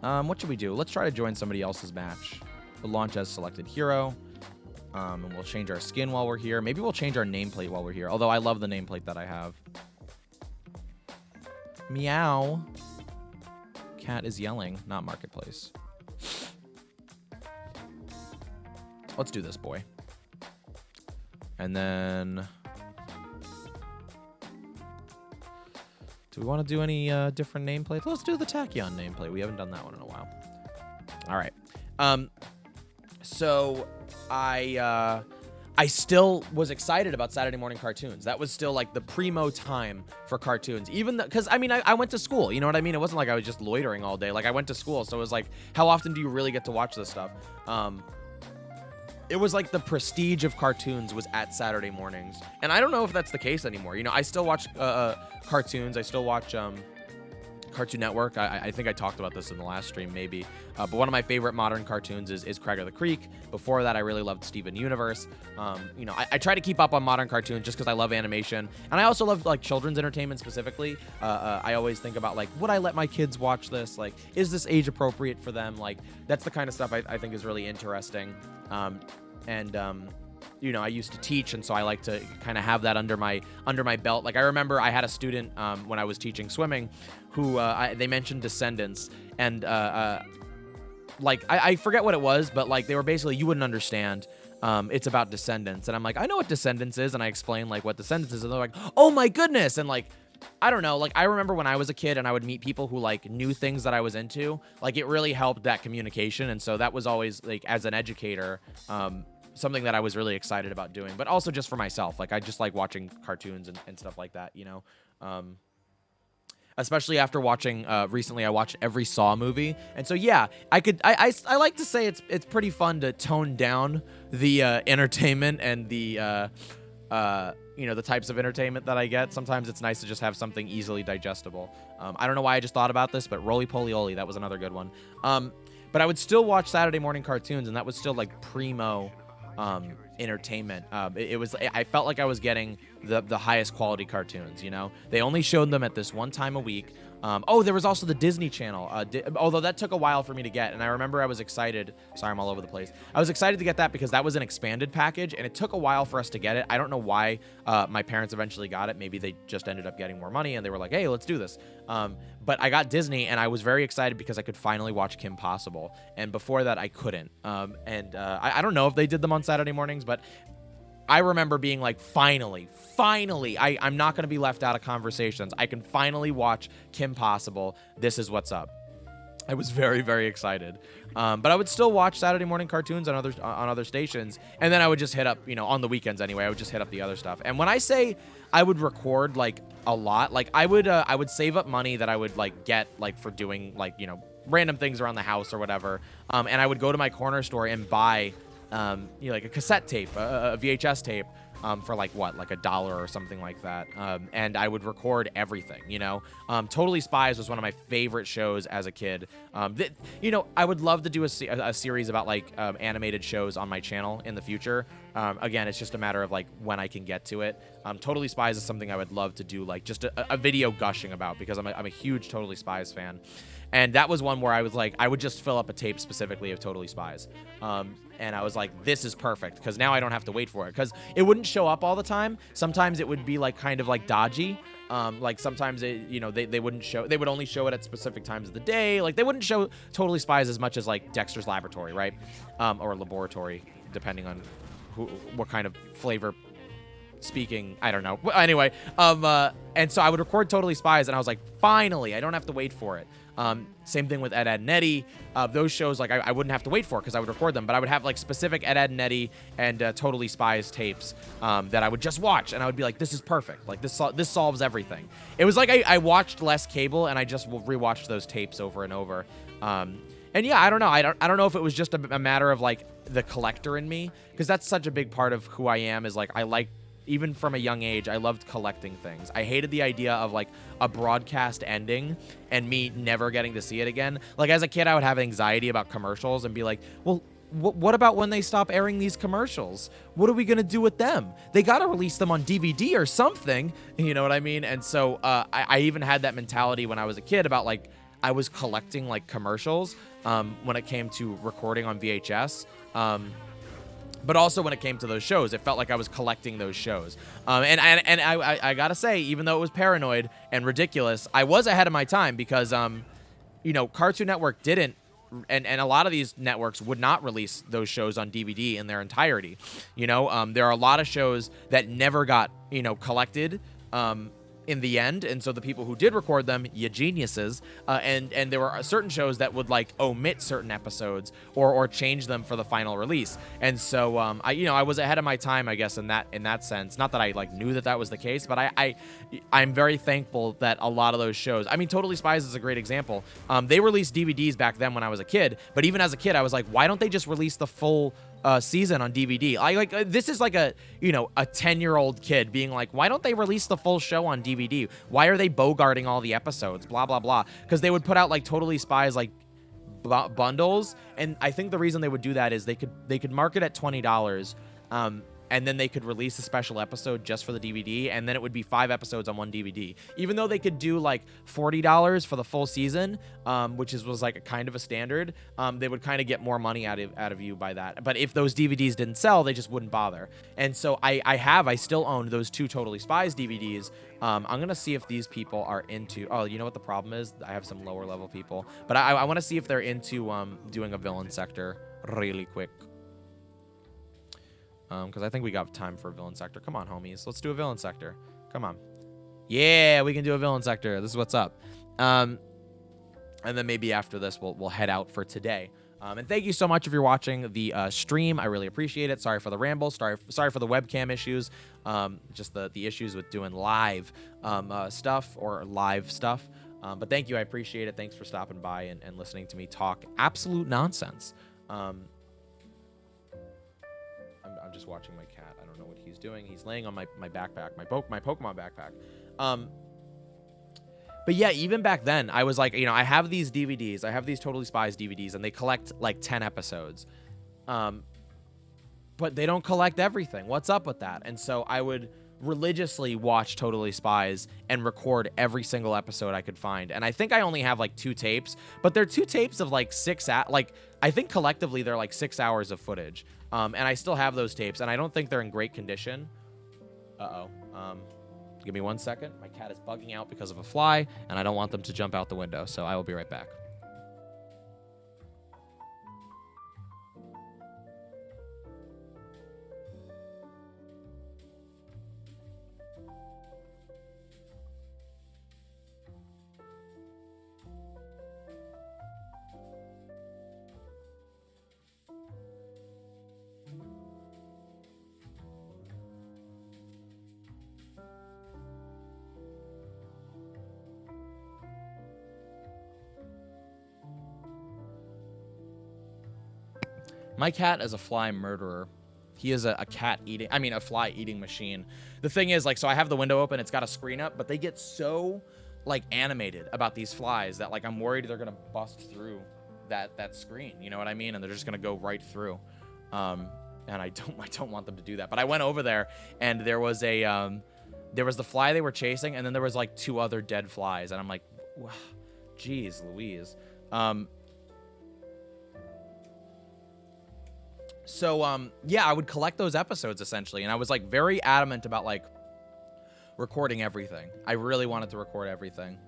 What should we do? Let's try to join somebody else's match. We'll launch as selected hero, and we'll change our skin while we're here. Maybe we'll change our nameplate while we're here, although I love the nameplate that I have. Meow. Cat is yelling, not marketplace. Let's do this, boy. And then... do we want to do any different nameplates? Let's do the Tachyon nameplate. We haven't done that one in a while. All right. So I still was excited about Saturday morning cartoons. That was still like the primo time for cartoons. Even because I mean, I went to school. You know what I mean? It wasn't like I was just loitering all day. Like, I went to school, so it was like, how often do you really get to watch this stuff? It was like the prestige of cartoons was at Saturday mornings. And I don't know if that's the case anymore. You know, I still watch cartoons. I still watch Cartoon Network. I think I talked about this in the last stream, maybe. But one of my favorite modern cartoons is Craig of the Creek. Before that, I really loved Steven Universe. You know, I try to keep up on modern cartoons just because I love animation. And I also love, like, children's entertainment specifically. I always think about, like, would I let my kids watch this? Like, is this age appropriate for them? Like, that's the kind of stuff I think is really interesting. You know, I used to teach, and so I like to kind of have that under my belt. Like, I remember I had a student when I was teaching swimming who they mentioned Descendants, and like I forget what it was, but like they were basically, you wouldn't understand. It's about Descendants, and I'm like, I know what Descendants is, and I explained like what Descendants is, and they're like, oh my goodness, and like, I don't know, like, I remember when I was a kid and I would meet people who, like, knew things that I was into, like, it really helped that communication, and so that was always, like, as an educator, something that I was really excited about doing, but also just for myself. Like, I just like watching cartoons and stuff like that, you know? Especially after watching, recently I watched every Saw movie, and so, yeah, I like to say it's pretty fun to tone down the entertainment and the, you know, the types of entertainment that I get. Sometimes it's nice to just have something easily digestible. I don't know why I just thought about this, but Roly Poly Oly, that was another good one. But I would still watch Saturday morning cartoons, and that was still like primo entertainment. It was, I felt like I was getting the highest quality cartoons, you know? They only showed them at this one time a week. Oh, there was also the Disney Channel, although that took a while for me to get. And I remember I was excited. Sorry, I'm all over the place. I was excited to get that because that was an expanded package, and it took a while for us to get it. I don't know why my parents eventually got it. Maybe they just ended up getting more money, and they were like, hey, let's do this. But I got Disney, and I was very excited because I could finally watch Kim Possible. And before that, I couldn't. I don't know if they did them on Saturday mornings, but I remember being like, finally, I'm not going to be left out of conversations. I can finally watch Kim Possible. This is what's up. I was very, very excited. But I would still watch Saturday morning cartoons on other stations. And then I would just hit up, on the weekends anyway, I would just hit up the other stuff. And when I say I would record like a lot, like I would save up money that I would like get like for doing like, random things around the house or whatever. And I would go to my corner store and buy like a cassette tape, a VHS tape, for like $1 or something like that. And I would record everything, Totally Spies was one of my favorite shows as a kid. I would love to do a series about like animated shows on my channel in the future. Again, it's just a matter of like when I can get to it. Totally Spies is something I would love to do, like just a video gushing about, because I'm a huge Totally Spies fan. And that was one where I was like, I would just fill up a tape specifically of Totally Spies. And I was like, this is perfect, because now I don't have to wait for it, because it wouldn't show up all the time. Sometimes it would be like kind of like dodgy. Like sometimes they wouldn't show, they would only show it at specific times of the day. Like they wouldn't show Totally Spies as much as like Dexter's Laboratory, right? Or Laboratory, depending on what kind of flavor speaking, I don't know. Anyway, and so I would record Totally Spies, and I was like, finally, I don't have to wait for it. Same thing with Ed, Edd, and Eddy. Those shows, like, I wouldn't have to wait for it because I would record them, but I would have, like, specific Ed, Edd, and Eddy and Totally Spies tapes that I would just watch, and I would be like, this is perfect. Like, this solves everything. It was like I watched less cable, and I just rewatched those tapes over and over. And yeah, I don't know. I don't know if it was just a matter of, like, the collector in me, because that's such a big part of who I am, is, like, I like, even from a young age, I loved collecting things. I hated the idea of like a broadcast ending and me never getting to see it again. Like as a kid, I would have anxiety about commercials and be like, well, what about when they stop airing these commercials? What are we going to do with them? They got to release them on DVD or something. You know what I mean? And so I even had that mentality when I was a kid about like, I was collecting like commercials when it came to recording on VHS. But also when it came to those shows, it felt like I was collecting those shows. And I gotta say, even though it was paranoid and ridiculous, I was ahead of my time because, Cartoon Network didn't, and a lot of these networks would not release those shows on DVD in their entirety. There are a lot of shows that never got, collected, in the end, and so the people who did record them, you geniuses, and there were certain shows that would like omit certain episodes or change them for the final release, and so I was ahead of my time, I guess, in that sense. Not that I like knew that was the case, but I'm very thankful that a lot of those shows. I mean, Totally Spies is a great example. They released DVDs back then when I was a kid, but even as a kid, I was like, why don't they just release the full season on DVD? This is like a 10-year-old kid being like, why don't they release the full show on DVD? Why are they bogarting all the episodes? Blah blah blah. Because they would put out like Totally Spies like bundles, and I think the reason they would do that is they could market at $20, and then they could release a special episode just for the DVD, and then it would be 5 episodes on one DVD. Even though they could do like $40 for the full season, which was like a kind of a standard, they would kind of get more money out of you by that. But if those DVDs didn't sell, they just wouldn't bother. And so I still own those 2 Totally Spies DVDs. I'm gonna see if these people are into. Oh, you know what the problem is? I have some lower level people, but I want to see if they're into doing a villain sector really quick. Because I think we got time for a villain sector. Come on, homies. Let's do a villain sector. Come on. Yeah, we can do a villain sector. This is what's up. And then maybe after this, we'll head out for today. And thank you so much if you're watching the stream. I really appreciate it. Sorry for the ramble. Sorry for the webcam issues. Just the issues with doing live stuff or live stuff. But thank you. I appreciate it. Thanks for stopping by and listening to me talk absolute nonsense. I'm just watching my cat. I don't know what he's doing. He's laying on my backpack, my Pokemon backpack. But yeah, even back then, I was like, I have these DVDs. I have these Totally Spies DVDs, and they collect like 10 episodes. But they don't collect everything. What's up with that? And so I would religiously watch Totally Spies and record every single episode I could find. And I think I only have like 2 tapes, but they're 2 tapes of like I think collectively they're like 6 hours of footage. And I still have those tapes, and I don't think they're in great condition. Give me 1 second. My cat is bugging out because of a fly, and I don't want them to jump out the window, so I will be right back. My cat is a fly murderer. He is a fly eating machine. The thing is, like, so I have the window open, it's got a screen up, but they get so, like, animated about these flies that, like, I'm worried they're gonna bust through that screen, you know what I mean? And they're just gonna go right through. And I don't want them to do that. But I went over there, and there was the fly they were chasing, and then there was, like, 2 other dead flies, and I'm like, geez Louise. So, yeah, I would collect those episodes, essentially, and I was, like, very adamant about, like, recording everything. I really wanted to record everything.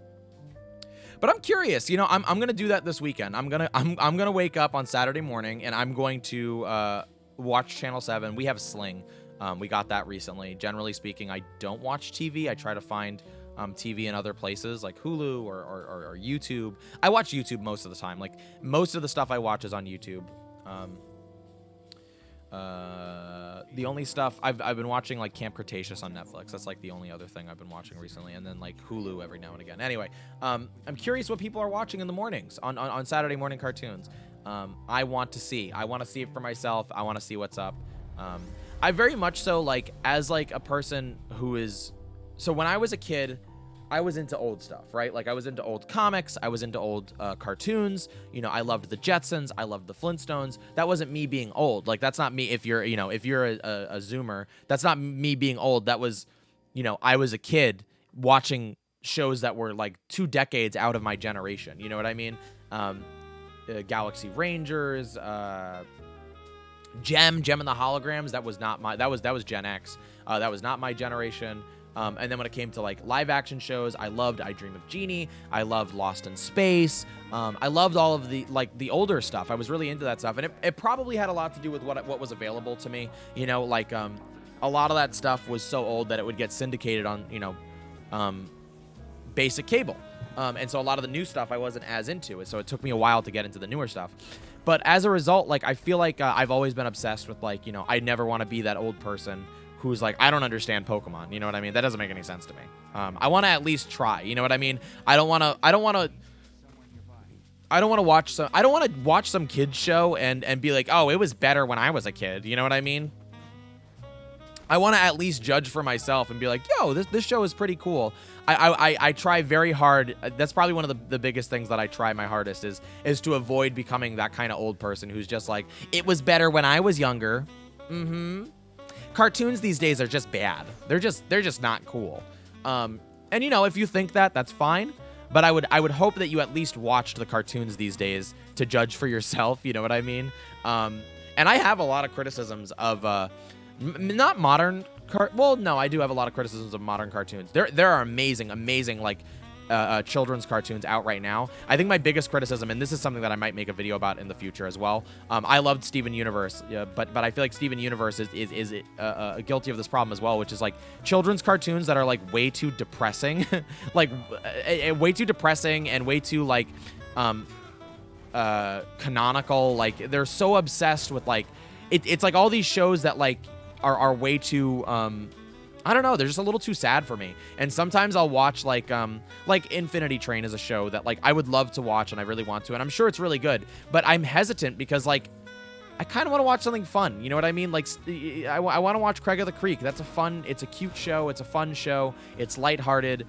But I'm curious, you know, I'm gonna do that this weekend. I'm gonna wake up on Saturday morning, and I'm going to watch Channel 7. We have Sling. We got that recently. Generally speaking, I don't watch TV. I try to find TV in other places, like Hulu or YouTube. I watch YouTube most of the time. Like, most of the stuff I watch is on YouTube. The only stuff I've been watching, like, Camp Cretaceous on Netflix. That's like the only other thing I've been watching recently, and then like Hulu every now and again. Anyway, I'm curious what people are watching in the mornings on Saturday morning cartoons. I want to see it for myself. I want to see what's up. I very much so, like, as like a person who is, so when I was a kid, I was into old stuff, right? Like, I was into old comics. I was into old cartoons. You know, I loved the Jetsons. I loved the Flintstones. That wasn't me being old. Like, that's not me. If you're a Zoomer, that's not me being old. That was, you know, I was a kid watching shows that were like 2 decades out of my generation. You know what I mean? Galaxy Rangers, Gem and the Holograms. That was not my. That was Gen X. That was not my generation. And then when it came to, like, live action shows, I loved I Dream of Jeannie. I loved Lost in Space. I loved all of the, like, the older stuff. I was really into that stuff. And it probably had a lot to do with what was available to me. You know, like, a lot of that stuff was so old that it would get syndicated on, you know, basic cable. And so a lot of the new stuff I wasn't as into. So it took me a while to get into the newer stuff. But as a result, like, I feel like I've always been obsessed with, like, you know, I never want to be that old person who's like, I don't understand Pokemon. You know what I mean? That doesn't make any sense to me. I want to at least try. You know what I mean? I don't want to watch some kid's show and be like, oh, it was better when I was a kid. You know what I mean? I want to at least judge for myself and be like, yo, this show is pretty cool. I try very hard. That's probably one of the biggest things that I try my hardest is to avoid becoming that kind of old person who's just like, it was better when I was younger. Cartoons these days are just bad. They're just not cool. And, you know, if you think that, that's fine. But I would hope that you at least watched the cartoons these days to judge for yourself. You know what I mean? And I have a lot of criticisms of not modern. Well, no, I do have a lot of criticisms of modern cartoons. There are amazing like children's cartoons out right now. I think my biggest criticism, and this is something that I might make a video about in the future as well. I loved Steven Universe, but I feel like Steven Universe is guilty of this problem as well, which is like children's cartoons that are like way too depressing, like way too depressing and way too like canonical. Like, they're so obsessed with like it's like all these shows that like are way too I don't know, they're just a little too sad for me. And sometimes I'll watch like Infinity Train is a show that like I would love to watch and I really want to, and I'm sure it's really good, but I'm hesitant because like I kind of want to watch something fun. You know what I mean? Like, I want to watch Craig of the Creek. That's it's a cute show. It's a fun show. It's lighthearted.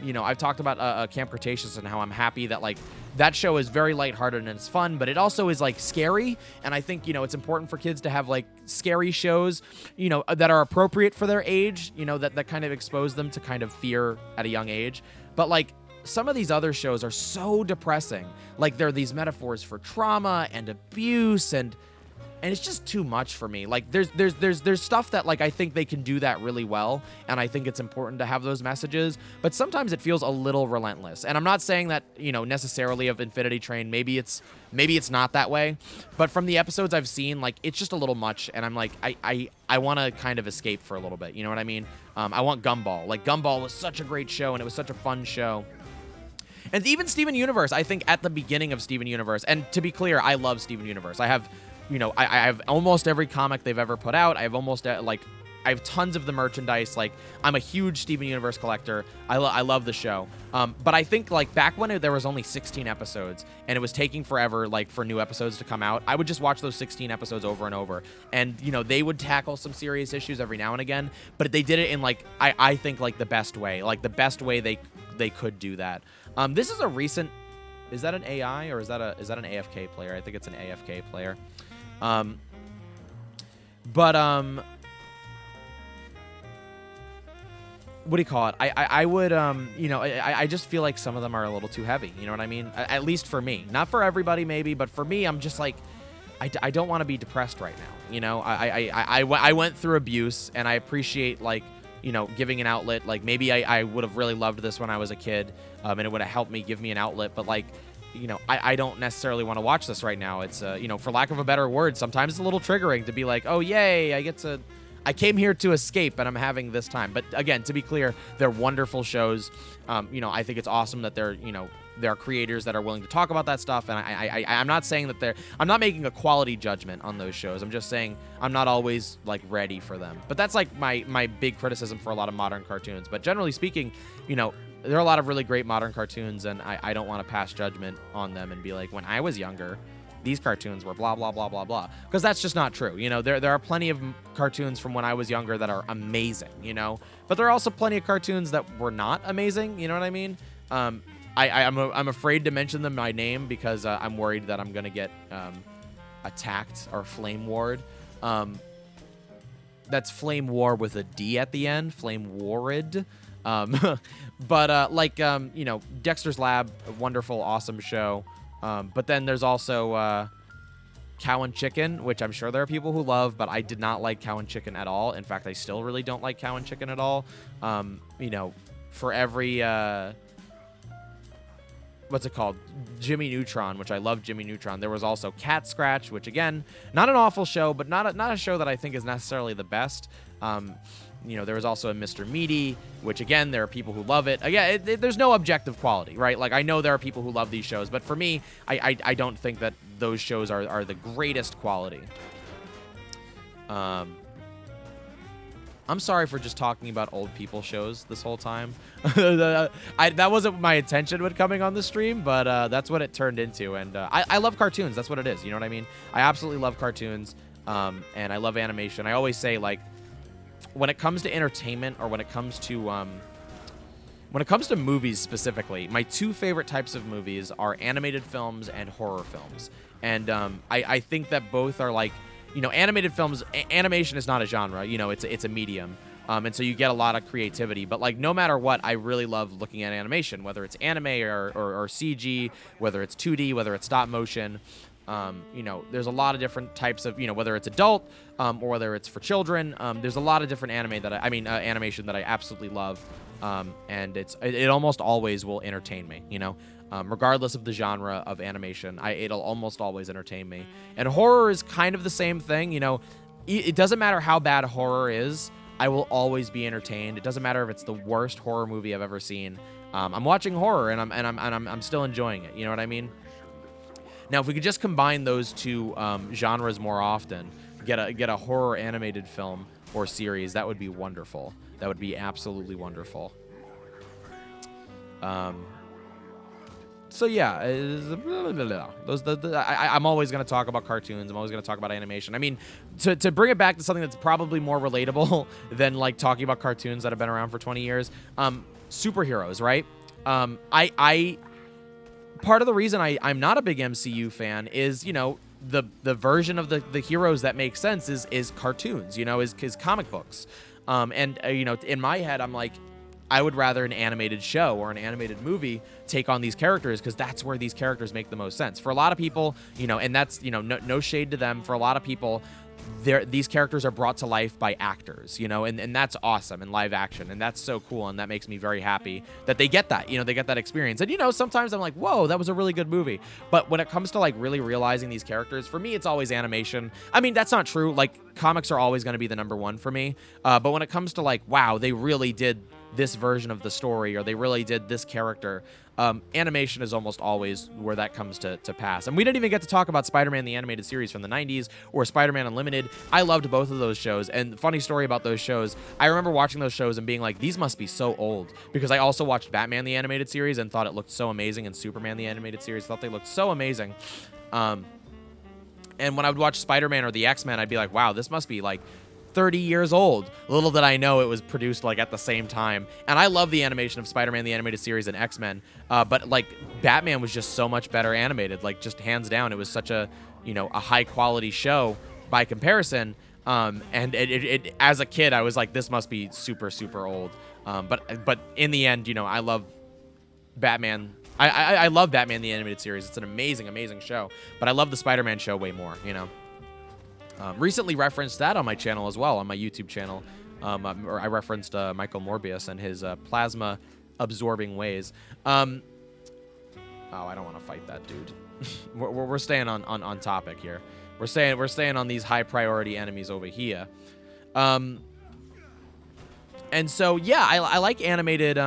You know, I've talked about Camp Cretaceous and how I'm happy that like that show is very lighthearted and it's fun, but it also is like scary. And I think, it's important for kids to have like scary shows, that are appropriate for their age, that kind of expose them to kind of fear at a young age. But like some of these other shows are so depressing. Like there are these metaphors for trauma and abuse and it's just too much for me. Like there's stuff that like I think they can do that really well, and I think it's important to have those messages, but sometimes it feels a little relentless. And I'm not saying that, necessarily of Infinity Train, maybe it's not that way, but from the episodes I've seen, like it's just a little much, and I'm like I want to kind of escape for a little bit, you know what I mean? I want Gumball. Like Gumball was such a great show and it was such a fun show. And even Steven Universe, I think at the beginning of Steven Universe, and to be clear, I love Steven Universe. I have I have almost every comic they've ever put out. I have tons of the merchandise. Like, I'm a huge Steven Universe collector. I love the show. But I think, like, back when there was only 16 episodes and it was taking forever, like, for new episodes to come out, I would just watch those 16 episodes over and over. And, they would tackle some serious issues every now and again, but they did it in, like, I think, like, the best way. Like, the best way they could do that. This is a recent... Is that an AI or is that an AFK player? I think it's an AFK player. What do you call it? I would, I just feel like some of them are a little too heavy. You know what I mean? At least for me. Not for everybody, maybe, but for me, I'm just like, I don't want to be depressed right now. I went through abuse, and I appreciate, like, giving an outlet. Like, maybe I would have really loved this when I was a kid, and it would have helped me give me an outlet, but, like, I don't necessarily want to watch this right now. It's, for lack of a better word, sometimes it's a little triggering to be like, oh, yay, I came here to escape and I'm having this time. But again, to be clear, they're wonderful shows. I think it's awesome that there are creators that are willing to talk about that stuff. And I'm not saying that I'm not making a quality judgment on those shows. I'm just saying I'm not always like ready for them. But that's like my big criticism for a lot of modern cartoons. But generally speaking, there are a lot of really great modern cartoons, and I don't want to pass judgment on them and be like, when I was younger, these cartoons were blah, blah, blah, blah, blah. Because that's just not true. There are plenty of cartoons from when I was younger that are amazing, But there are also plenty of cartoons that were not amazing, you know what I mean? I'm afraid to mention them by name because I'm worried that I'm going to get attacked or flame warred. That's flame war with a D at the end, flame warred. But Dexter's Lab, a wonderful, awesome show. But then there's also Cow and Chicken, which I'm sure there are people who love, but I did not like Cow and Chicken at all. In fact, I still really don't like Cow and Chicken at all. For every what's it called? Jimmy Neutron, which I love Jimmy Neutron. There was also Cat Scratch, which again, not an awful show, but not a show that I think is necessarily the best. There was also a Mr. Meaty, which again, there are people who love it. Again, there's no objective quality, right? Like, I know there are people who love these shows, but for me, I don't think that those shows are the greatest quality. I'm sorry for just talking about old people shows this whole time. That wasn't my intention when coming on the stream, but that's what it turned into. And I love cartoons. That's what it is. You know what I mean? I absolutely love cartoons, and I love animation. I always say, like, when it comes to entertainment, or when it comes to movies specifically, my two favorite types of movies are animated films and horror films. And I think that both are like, animated films, animation is not a genre, it's a medium. And so you get a lot of creativity, but like, no matter what, I really love looking at animation, whether it's anime or CG, whether it's 2D, whether it's stop motion. There's a lot of different types of, whether it's adult, or whether it's for children. There's a lot of different animation that I absolutely love. And it almost always will entertain me, regardless of the genre of animation, it'll almost always entertain me. And horror is kind of the same thing. It doesn't matter how bad horror is, I will always be entertained. It doesn't matter if it's the worst horror movie I've ever seen. I'm watching horror and I'm still enjoying it. You know what I mean? Now, if we could just combine those two genres more often, get a horror animated film or series, that would be wonderful. That would be absolutely wonderful. So yeah, I'm always going to talk about cartoons. I'm always going to talk about animation. I mean, to bring it back to something that's probably more relatable than like talking about cartoons that have been around for 20 years, superheroes, right? part of the reason I'm not a big MCU fan is, you know, the version of the heroes that makes sense is cartoons, you know, is comic books. You know, in my head, I'm like, I would rather an animated show or an animated movie take on these characters, because that's where these characters make the most sense. For a lot of people, you know, and that's, you know, no shade to them. For a lot of people, these characters are brought to life by actors, you know, and that's awesome in live action. And that's so cool. And that makes me very happy that they get that, you know, they get that experience. And, you know, sometimes I'm like, whoa, that was a really good movie. But when it comes to like really realizing these characters, for me, it's always animation. I mean, that's not true. Like, comics are always going to be the #1 for me. But when it comes to like, wow, they really did this version of the story, or they really did this character, animation is almost always where that comes to pass. And we didn't even get to talk about Spider-Man the Animated Series from the 90s or Spider-Man Unlimited. I loved both of those shows. And funny story about those shows, I remember watching those shows and being like, these must be so old, because I also watched Batman the Animated Series and thought it looked so amazing, and Superman the Animated Series, thought they looked so amazing. And when I would watch Spider-Man or the X-Men, I'd be like, wow, this must be like 30 years old. Little did I know it was produced like at the same time. And I love the animation of Spider-Man the Animated Series and X-Men, but like Batman was just so much better animated, like just hands down. It was such a, you know, a high quality show by comparison. And it as a kid, I was like, this must be super, super old. But in the end, you know, I love Batman. I love Batman the Animated Series. It's an amazing, amazing show. But I love the Spider-Man show way more, you know. Recently referenced that on my channel as well, on my YouTube channel. Or I referenced Michael Morbius and his plasma absorbing ways. Oh, I don't want to fight that dude. we're staying on topic here. We're staying on these high priority enemies over here. And so yeah, I like animated.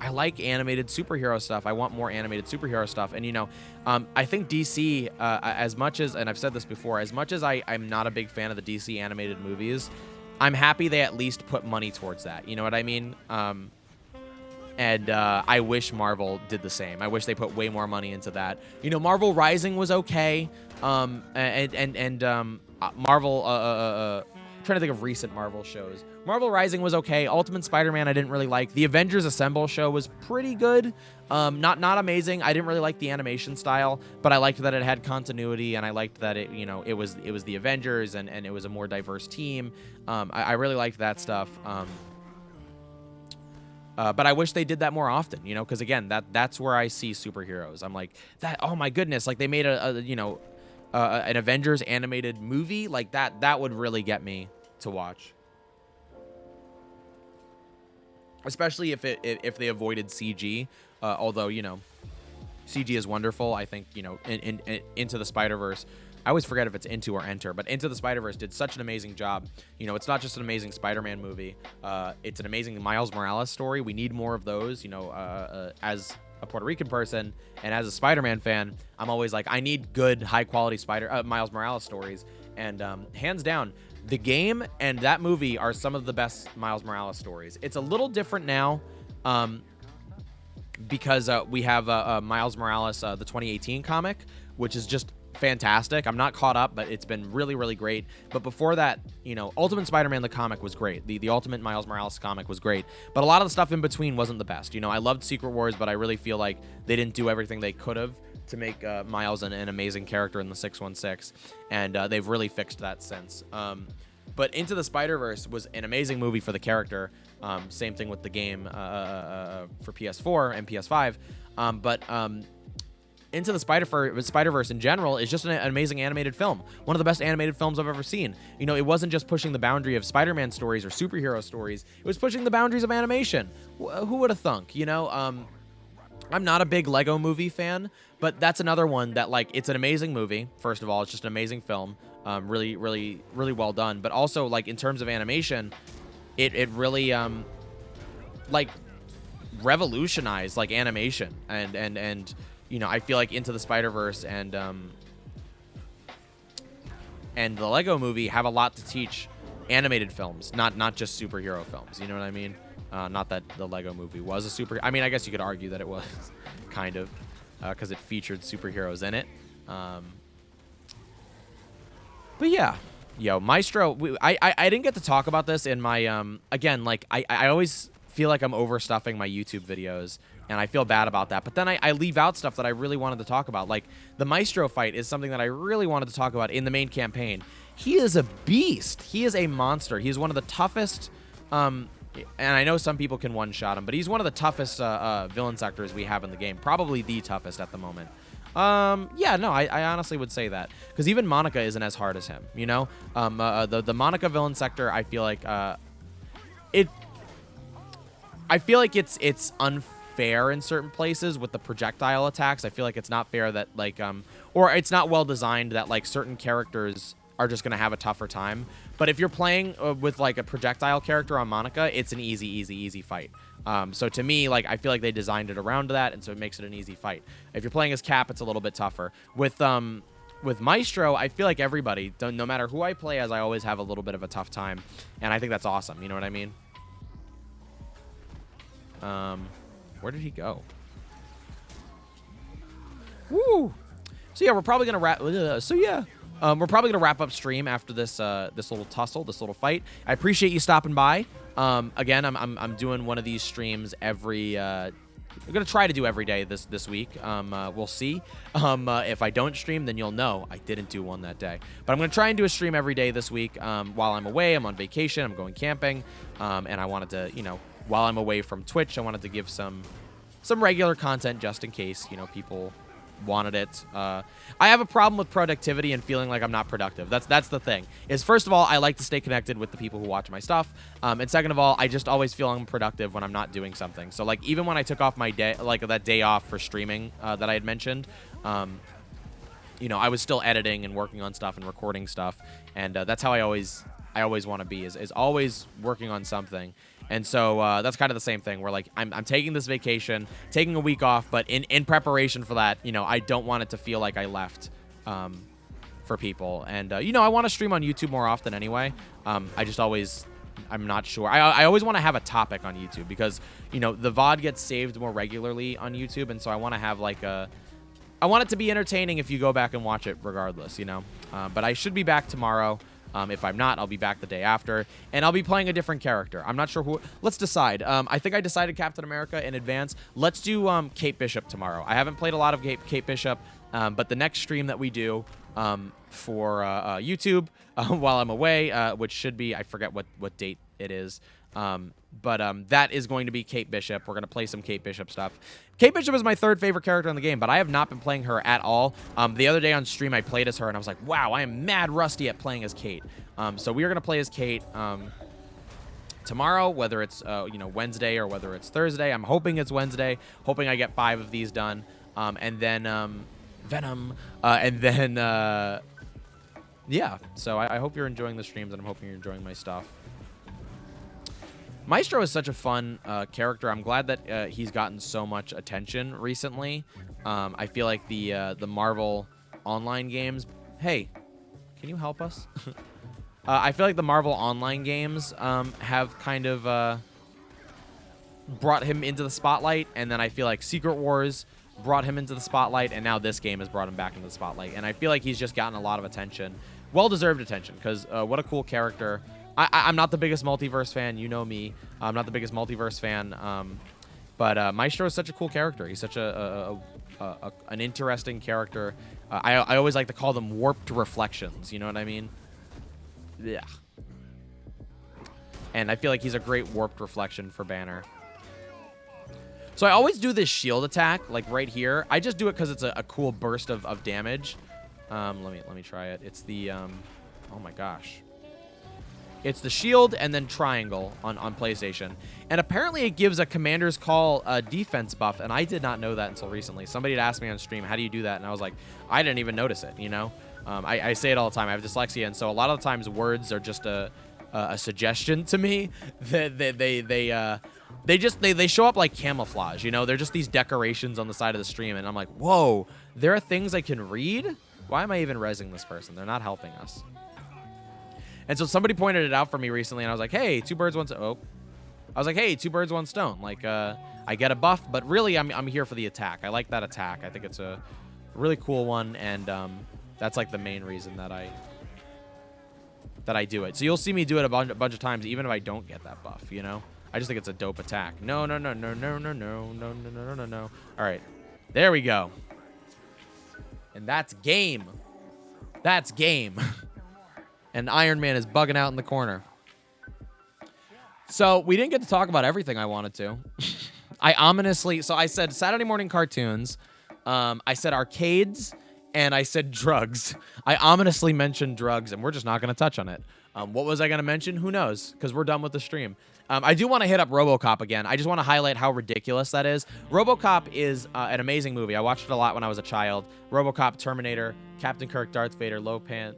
I like animated superhero stuff. I want more animated superhero stuff. And, you know, I think DC, as much as, and I've said this before, as much as I'm not a big fan of the DC animated movies, I'm happy they at least put money towards that. You know what I mean? And I wish Marvel did the same. I wish they put way more money into that. You know, Marvel Rising was okay. Marvel, trying to think of recent Marvel shows. Marvel Rising was okay. Ultimate Spider-Man I didn't really like. The Avengers Assemble show was pretty good. Not amazing. I didn't really like the animation style, but I liked that it had continuity, and I liked that it, you know, it was the Avengers, and it was a more diverse team. I really liked that stuff. But I wish they did that more often, you know, because again, that's where I see superheroes. I'm like, that, oh my goodness, like they made an Avengers animated movie, like that would really get me to watch. Especially if they avoided CG, although, you know, CG is wonderful. I think, you know, in Into the Spider-Verse, I always forget if it's Into or Enter, but Into the Spider-Verse did such an amazing job. You know, it's not just an amazing Spider-Man movie. It's an amazing Miles Morales story. We need more of those, you know, as a Puerto Rican person and as a Spider-Man fan, I'm always like, I need good, high-quality Miles Morales stories. And hands down, the game and that movie are some of the best Miles Morales stories. It's a little different now because we have Miles Morales, the 2018 comic, which is just fantastic. I'm not caught up, but it's been really, really great. But before that, you know, Ultimate Spider-Man the comic was great. The Ultimate Miles Morales comic was great. But a lot of the stuff in between wasn't the best. You know, I loved Secret Wars, but I really feel like they didn't do everything they could have to make Miles an amazing character in the 616. And they've really fixed that since. But Into the Spider-Verse was an amazing movie for the character. Same thing with the game for PS4 and PS5. Into the Spider-Verse in general is just an amazing animated film. One of the best animated films I've ever seen. You know, it wasn't just pushing the boundary of Spider-Man stories or superhero stories. It was pushing the boundaries of animation. Who would have thunk, you know? I'm not a big Lego movie fan, but that's another one that, like, it's an amazing movie. First of all, it's just an amazing film. Really, really, really well done. But also, like, in terms of animation, it really, like, revolutionized, like, animation. And you know, I feel like Into the Spider-Verse and the Lego movie have a lot to teach animated films, not just superhero films. You know what I mean? Not that the Lego movie was a super... I mean, I guess you could argue that it was, kind of, because it featured superheroes in it. But yeah. Yo, Maestro... I didn't get to talk about this in my... again, like, I always feel like I'm overstuffing my YouTube videos and I feel bad about that. But then I leave out stuff that I really wanted to talk about. Like, the Maestro fight is something that I really wanted to talk about in the main campaign. He is a beast. He is a monster. He is one of the toughest, and I know some people can one-shot him, but he's one of the toughest villain sectors we have in the game. Probably the toughest at the moment. Yeah, no, I honestly would say that. Because even Monica isn't as hard as him, you know? The Monica villain sector, I feel like, it's unfair in certain places with the projectile attacks. I feel like it's not fair that, like, or it's not well designed that, like, certain characters are just going to have a tougher time. But if you're playing with, like, a projectile character on Monica, it's an easy fight. So to me, like, I feel like they designed it around that, and so it makes it an easy fight. If you're playing as Cap, it's a little bit tougher. With Maestro, I feel like everybody, no matter who I play as, I always have a little bit of a tough time, and I think that's awesome. You know what I mean? Where did he go? Woo! So yeah, we're probably gonna wrap. We're probably gonna wrap up stream after this this little tussle, this little fight. I appreciate you stopping by. Again, I'm doing one of these streams every. I'm gonna try to do every day this week. We'll see. If I don't stream, then you'll know I didn't do one that day. But I'm gonna try and do a stream every day this week. While I'm away, I'm on vacation. I'm going camping, and I wanted to, you know, while I'm away from Twitch, I wanted to give some regular content just in case, you know, people wanted it. I have a problem with productivity and feeling like I'm not productive. That's the thing. Is first of all, I like to stay connected with the people who watch my stuff. And second of all, I just always feel unproductive when I'm not doing something. So like even when I took off my day, like that day off for streaming that I had mentioned, you know, I was still editing and working on stuff and recording stuff. And that's how I always want to be, is always working on something. And so that's kind of the same thing where, like, I'm taking this vacation, taking a week off, but in preparation for that, you know, I don't want it to feel like I left for people. And, you know, I want to stream on YouTube more often anyway. I just always, I'm not sure. I always want to have a topic on YouTube because, you know, the VOD gets saved more regularly on YouTube. And so I want to have, like, I want it to be entertaining if you go back and watch it regardless, you know. But I should be back tomorrow. If I'm not, I'll be back the day after, and I'll be playing a different character. I'm not sure who. Let's decide. I think I decided Captain America in advance. Let's do Kate Bishop tomorrow. I haven't played a lot of Kate Bishop, but the next stream that we do for YouTube while I'm away, which should be, I forget what date it is, but that is going to be Kate Bishop. We're going to play some Kate Bishop stuff. Kate Bishop is my third favorite character in the game, but I have not been playing her at all. The other day on stream, I played as her, and I was like, wow, I am mad rusty at playing as Kate. So we are going to play as Kate tomorrow, whether it's you know, Wednesday or whether it's Thursday. I'm hoping it's Wednesday, hoping I get 5 of these done. And then Venom, and then yeah. So I hope you're enjoying the streams, and I'm hoping you're enjoying my stuff. Maestro is such a fun character. I'm glad that he's gotten so much attention recently. I feel like the Marvel online games... Hey, can you help us? I feel like the Marvel online games have kind of brought him into the spotlight, and then I feel like Secret Wars brought him into the spotlight, and now this game has brought him back into the spotlight. And I feel like he's just gotten a lot of attention. Well-deserved attention, because what a cool character. I'm not the biggest multiverse fan. You know me. I'm not the biggest multiverse fan. But Maestro is such a cool character. He's such an interesting character. I always like to call them warped reflections. You know what I mean? Yeah. And I feel like he's a great warped reflection for Banner. So I always do this shield attack, like right here. I just do it because it's a cool burst of damage. Let me try it. It's the oh my gosh. It's the shield and then triangle on PlayStation. And apparently it gives a Commander's Call defense buff, and I did not know that until recently. Somebody had asked me on stream, how do you do that? And I was like, I didn't even notice it, you know? I say it all the time. I have dyslexia, and so a lot of the times words are just a suggestion to me. They show up like camouflage, you know? They're just these decorations on the side of the stream, and I'm like, whoa, there are things I can read? Why am I even rezzing this person? They're not helping us. And so somebody pointed it out for me recently, and I was like, hey, two birds, one stone. Oh. I was like, hey, 2 birds, 1 stone. Like, I get a buff, but really I'm here for the attack. I like that attack. I think it's a really cool one, and that's like the main reason that I do it. So you'll see me do it a bunch of times, even if I don't get that buff, you know? I just think it's a dope attack. No, no, no, no, no, no, no, no, no, no, no, no. All right. There we go. And that's game. That's game. And Iron Man is bugging out in the corner. So we didn't get to talk about everything I wanted to. So I said Saturday morning cartoons. I said arcades. And I said drugs. I ominously mentioned drugs, and we're just not going to touch on it. What was I going to mention? Who knows? Because we're done with the stream. I do want to hit up RoboCop again. I just want to highlight how ridiculous that is. RoboCop is an amazing movie. I watched it a lot when I was a child. RoboCop, Terminator, Captain Kirk, Darth Vader, Lopan...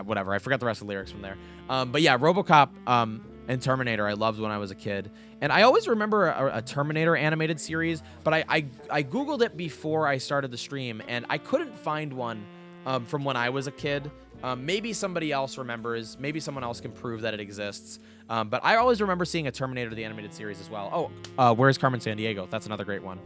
whatever. I forgot the rest of the lyrics from there. But yeah, RoboCop and Terminator I loved when I was a kid. And I always remember a Terminator animated series, but I Googled it before I started the stream, and I couldn't find one from when I was a kid. Maybe somebody else remembers. Maybe someone else can prove that it exists. But I always remember seeing a Terminator the animated series as well. Oh, Where's Carmen Sandiego? That's another great one.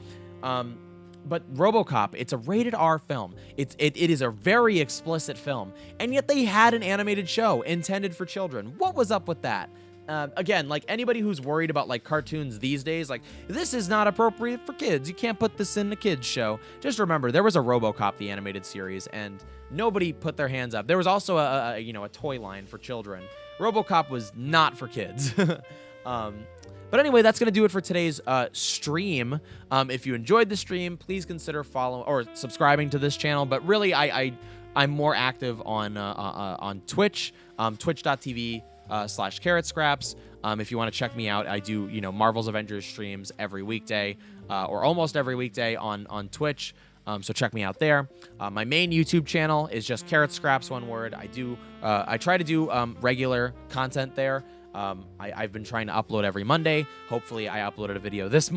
But RoboCop, it's a rated R film. It is a very explicit film, and yet they had an animated show intended for children. What was up with that? Again, like anybody who's worried about like cartoons these days, like this is not appropriate for kids. You can't put this in the kids show. Just remember, there was a RoboCop the animated series, and nobody put their hands up. There was also a toy line for children. RoboCop was not for kids. But anyway, that's going to do it for today's stream. If you enjoyed the stream, please consider following or subscribing to this channel. But really, I'm more active on Twitch, twitch.tv/carrotscraps. If you want to check me out, I do, Marvel's Avengers streams every weekday or almost every weekday on Twitch. So check me out there. My main YouTube channel is just Carrot Scraps, one word. I try to do regular content there. I've been trying to upload every Monday. Hopefully I uploaded a video this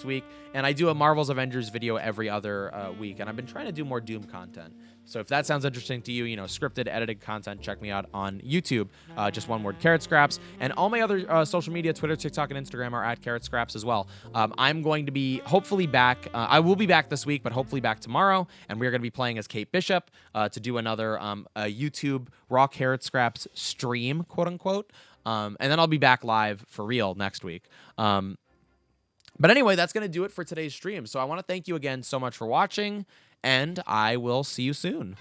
week, and I do a Marvel's Avengers video every other week, and I've been trying to do more Doom content. So if that sounds interesting to you, scripted, edited content, check me out on YouTube. Just one word, Carrot Scraps. And all my other social media, Twitter, TikTok, and Instagram are at Carrot Scraps as well. I'm going to be hopefully back. I will be back this week, but hopefully back tomorrow. And we're going to be playing as Kate Bishop to do another a YouTube Raw Carrot Scraps stream, quote unquote. And then I'll be back live for real next week. But anyway, that's going to do it for today's stream. So I want to thank you again so much for watching, and I will see you soon.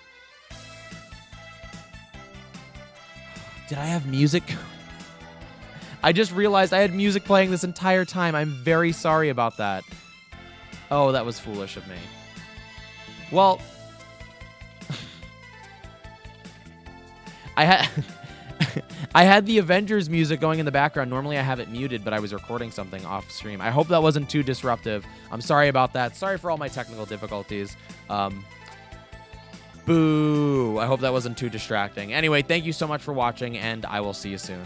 Did I have music? I just realized I had music playing this entire time. I'm very sorry about that. Oh, that was foolish of me. Well, I had the Avengers music going in the background. Normally I have it muted, but I was recording something off stream. I hope that wasn't too disruptive. I'm sorry about that. Sorry for all my technical difficulties. Boo. I hope that wasn't too distracting. Anyway, thank you so much for watching, and I will see you soon.